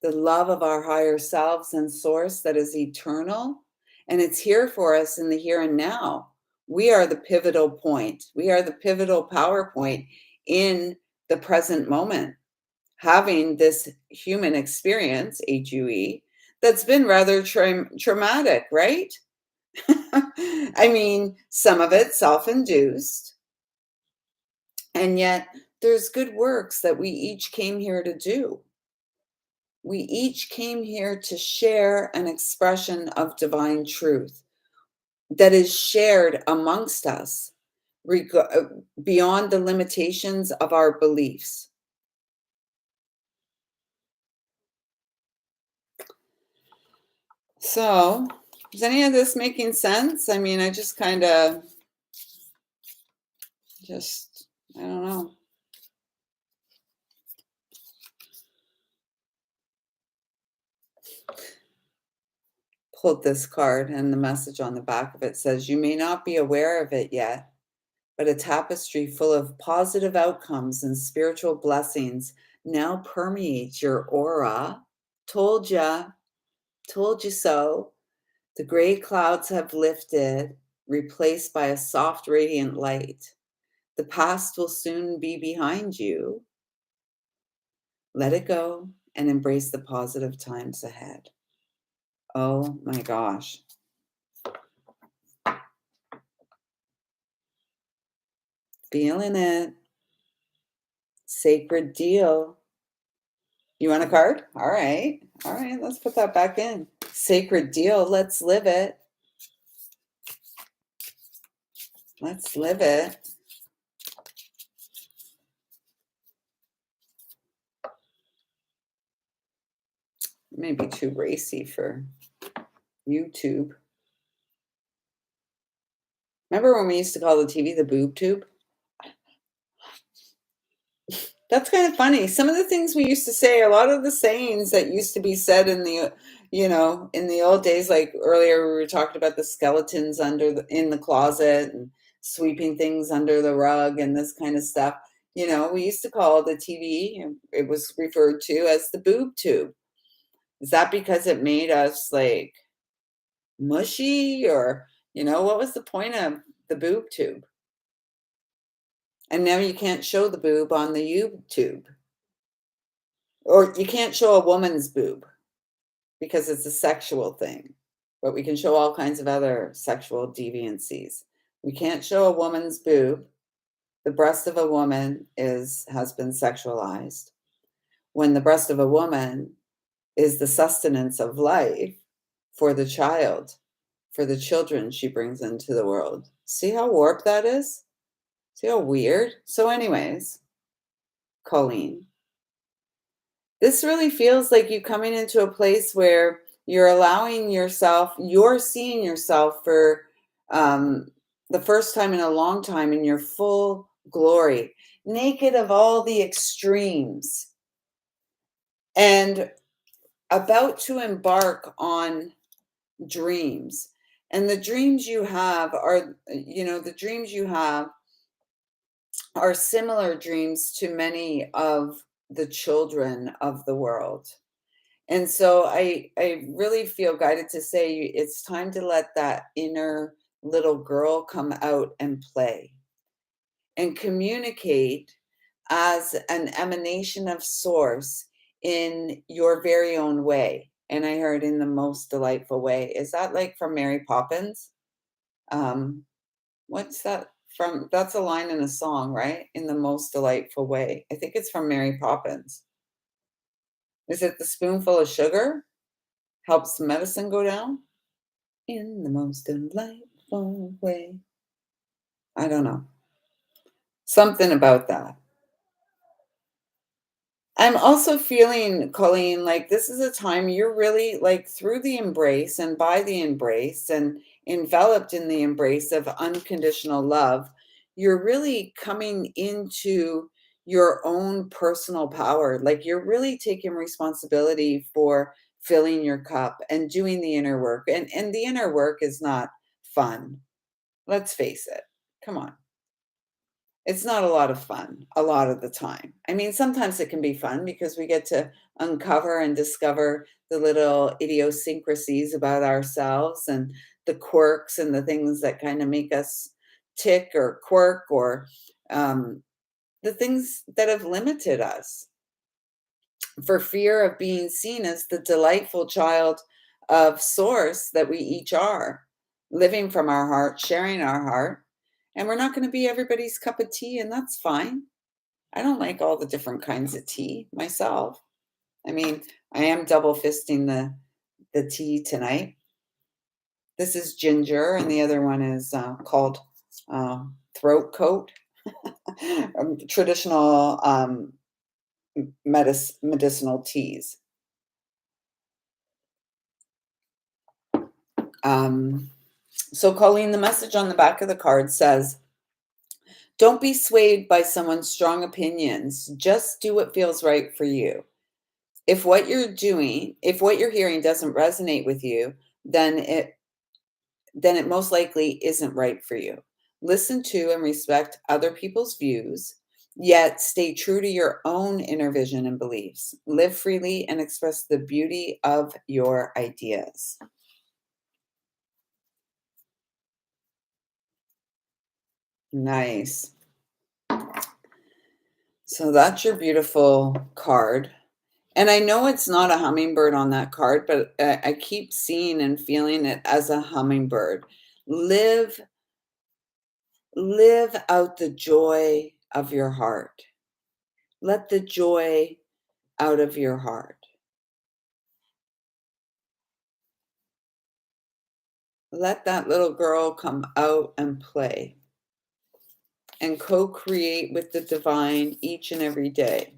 the love of our higher selves and source that is eternal. And it's here for us in the here and now. We are the pivotal point. We are the pivotal power point in the present moment, having this human experience, HUE, that's been rather traumatic, right? I mean, some of it self-induced, and yet there's good works that we each came here to do. We each came here to share an expression of divine truth that is shared amongst us beyond the limitations of our beliefs. So, is any of this making sense? I mean, I just kind of I don't know. Pulled this card, and the message on the back of it says, "You may not be aware of it yet, but a tapestry full of positive outcomes and spiritual blessings now permeates your aura. Told ya, told you so. The gray clouds have lifted, replaced by a soft, radiant light. The past will soon be behind you. Let it go and embrace the positive times ahead." Oh my gosh. Feeling it. Sacred deal. You want a card? All right. All right. Let's put that back in. Sacred deal. Let's live it. Let's live it. It may be too racy for YouTube. Remember when we used to call the TV the boob tube? That's kind of funny. Some of the things we used to say, a lot of the sayings that used to be said in the, in the old days, like earlier we were talking about the skeletons in the closet and sweeping things under the rug and this kind of stuff. We used to call the TV, it was referred to as the boob tube. Is that because it made us like mushy, or, what was the point of the boob tube? And now you can't show the boob on the YouTube. Or you can't show a woman's boob because it's a sexual thing. But we can show all kinds of other sexual deviancies. We can't show a woman's boob. The breast of a woman has been sexualized. When the breast of a woman is the sustenance of life for the child, for the children she brings into the world. See how warped that is? See how weird? So anyways, Colleen, this really feels like you coming into a place where you're seeing yourself for the first time in a long time in your full glory, naked of all the extremes, and about to embark on dreams. And the dreams you have are similar dreams to many of the children of the world. And so I really feel guided to say it's time to let that inner little girl come out and play and communicate as an emanation of source in your very own way. And I heard in the most delightful way. Is that like from Mary Poppins? What's that That's a line in a song, right? In the most delightful way. I think it's from Mary Poppins. Is it the spoonful of sugar helps the medicine go down? In the most delightful way. I don't know. Something about that. I'm also feeling, Colleen, like this is a time you're really like through the embrace and by the embrace and enveloped in the embrace of unconditional love. You're really coming into your own personal power. Like you're really taking responsibility for filling your cup and doing the inner work. And the inner work is not fun. Let's face it. Come on. It's not a lot of fun a lot of the time. I mean, sometimes it can be fun because we get to uncover and discover the little idiosyncrasies about ourselves and the quirks and the things that kind of make us tick or quirk or um, the things that have limited us for fear of being seen as the delightful child of source that we each are, living from our heart, sharing our heart. And we're not going to be everybody's cup of tea, and that's fine. I don't like all the different kinds of tea myself. I mean, I am double fisting the tea tonight. This is ginger, and the other one is called throat coat. Traditional medicinal teas. So, Colleen, the message on the back of the card says, don't be swayed by someone's strong opinions. Just do what feels right for you. If what you're doing, if what you're hearing doesn't resonate with you, then it most likely isn't right for you. Listen to and respect other people's views, yet stay true to your own inner vision and beliefs. Live freely and express the beauty of your ideas. Nice. So that's your beautiful card. And I know it's not a hummingbird on that card, but I keep seeing and feeling it as a hummingbird. Live live out the joy of your heart. Let the joy out of your heart. Let that little girl come out and play and co-create with the divine each and every day.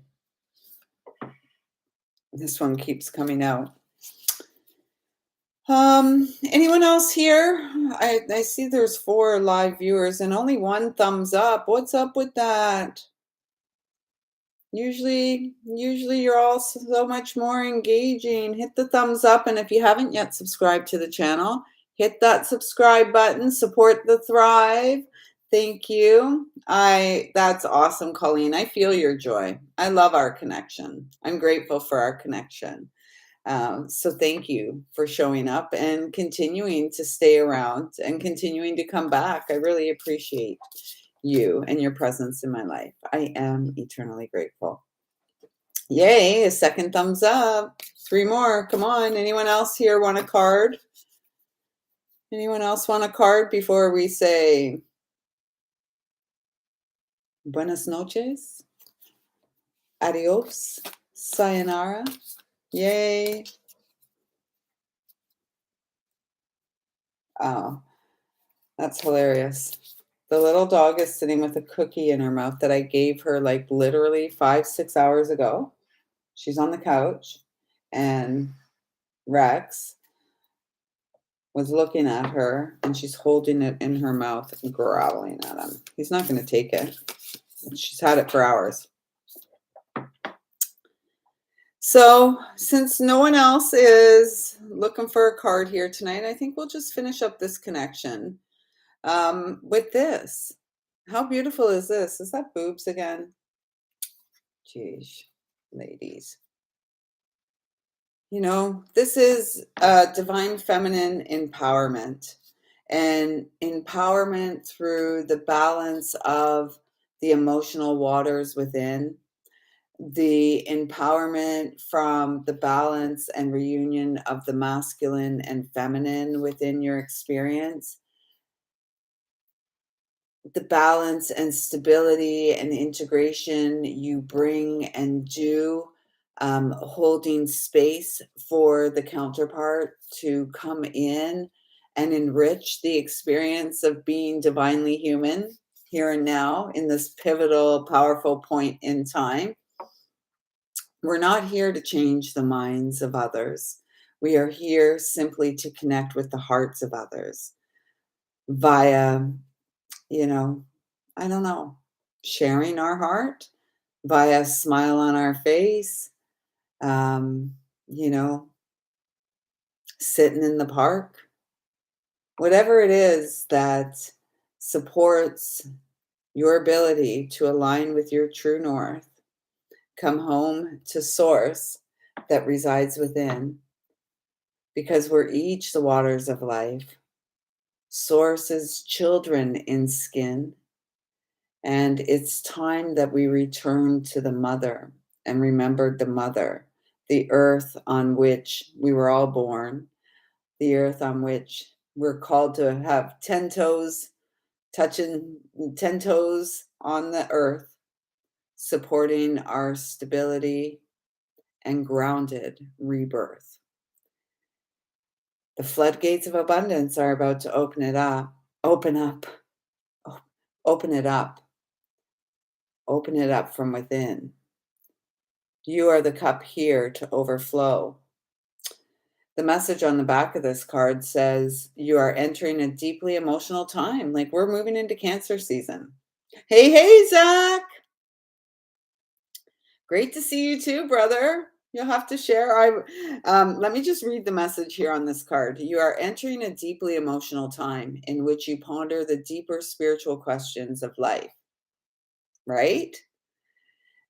This one keeps coming out. Anyone else here? I see there's 4 live viewers and only 1 thumbs up. What's up with that? Usually you're all so much more engaging. Hit the thumbs up, and if you haven't yet subscribed to the channel, hit that subscribe button. Support the Thrive. Thank you. That's awesome, Colleen. I feel your joy. I love our connection. I'm grateful for our connection. So thank you for showing up and continuing to stay around and continuing to come back. I really appreciate you and your presence in my life. I am eternally grateful. Yay, a second thumbs up. 3 more. Come on. Anyone else here want a card? Anyone else want a card before we say buenas noches? Adios. Sayonara. Yay. Oh, that's hilarious. The little dog is sitting with a cookie in her mouth that I gave her like literally 5-6 hours ago. She's on the couch, and Rex was looking at her, and she's holding it in her mouth and growling at him. He's not going to take it. She's had it for hours. So since no one else is looking for a card here tonight, I think we'll just finish up this connection with this. How beautiful is this? Is that boobs again? Jeez, ladies. You know, this is divine feminine empowerment, and empowerment through the balance of the emotional waters within, the empowerment from the balance and reunion of the masculine and feminine within your experience, the balance and stability and integration you bring and do, holding space for the counterpart to come in and enrich the experience of being divinely human here and now in this pivotal, powerful point in time. We're not here to change the minds of others. We are here simply to connect with the hearts of others via, you know, I don't know, sharing our heart via a smile on our face, um, you know, sitting in the park, whatever it is that supports your ability to align with your true north, come home to source that resides within, because we're each the waters of life. Source is children in skin. And it's time that we return to the mother and remembered the mother, the earth on which we were all born, the earth on which we're called to have 10 toes touching, 10 toes on the earth, supporting our stability and grounded rebirth. The floodgates of abundance are about to open up, open it up, open it up from within. You are the cup here to overflow. The message on the back of this card says, you are entering a deeply emotional time. Like we're moving into Cancer season. Hey, hey, Zach. Great to see you too, brother. You'll have to share. Let me just read the message here on this card. You are entering a deeply emotional time in which you ponder the deeper spiritual questions of life, right?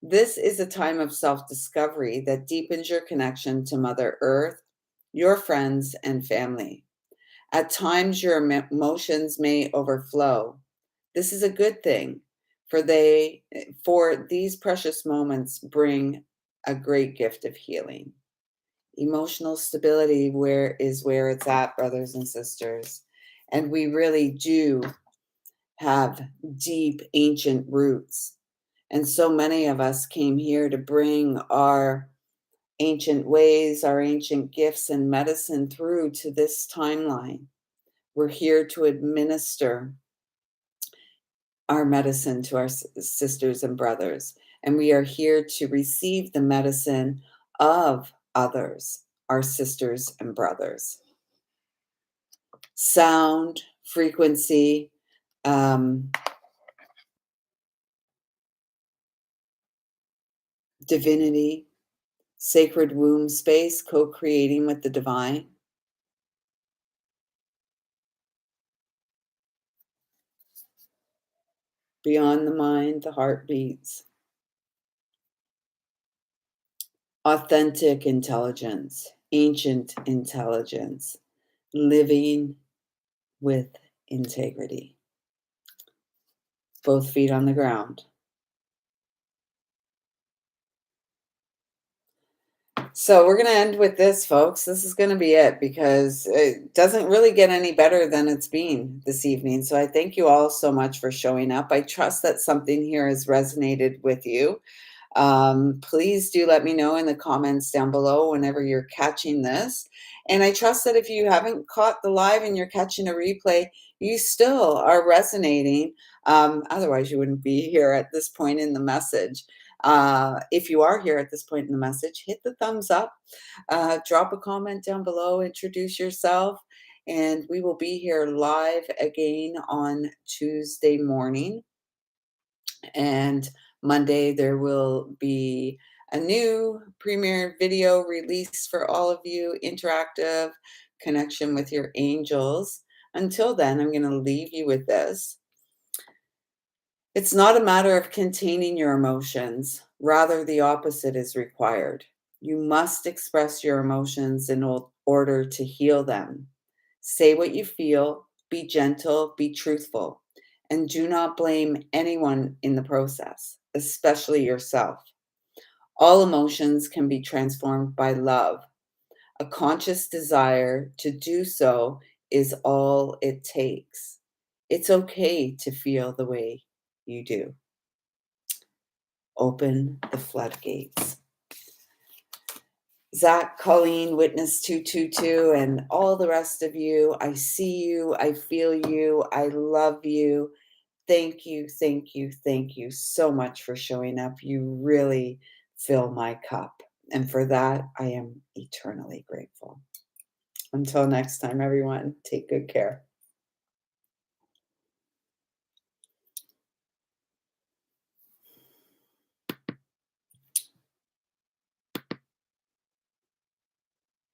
This is a time of self-discovery that deepens your connection to Mother Earth, your friends, and family. At times, your emotions may overflow. This is a good thing, for these precious moments bring a great gift of healing. Emotional stability where it's at, brothers and sisters. And we really do have deep ancient roots. And so many of us came here to bring our ancient ways, our ancient gifts and medicine through to this timeline. We're here to administer our medicine to our sisters and brothers. And we are here to receive the medicine of others, our sisters and brothers. Sound, frequency, divinity, sacred womb space, co-creating with the divine. Beyond the mind, the heart beats. Authentic intelligence, ancient intelligence, living with integrity. Both feet on the ground. So we're going to end with this, folks. This is going to be it because it doesn't really get any better than it's been this evening. So I thank you all so much for showing up. I trust that something here has resonated with you. Please do let me know in the comments down below whenever you're catching this. And I trust that if you haven't caught the live and you're catching a replay, you still are resonating. Otherwise, you wouldn't be here at this point in the message. If you are here at this point in the message, hit the thumbs up, drop a comment down below, introduce yourself, and we will be here live again on Tuesday morning. And Monday, there will be a new premiere video release for all of you, interactive connection with your angels. Until then, I'm going to leave you with this. It's not a matter of containing your emotions. Rather, the opposite is required. You must express your emotions in order to heal them. Say what you feel, be gentle, be truthful, and do not blame anyone in the process, especially yourself. All emotions can be transformed by love. A conscious desire to do so is all it takes. It's okay to feel the way you do. Open the floodgates. Zach, Colleen, Witness 222, and all the rest of you, I see you, I feel you, I love you. Thank you, thank you, thank you so much for showing up. You really fill my cup. And for that, I am eternally grateful. Until next time, everyone, take good care.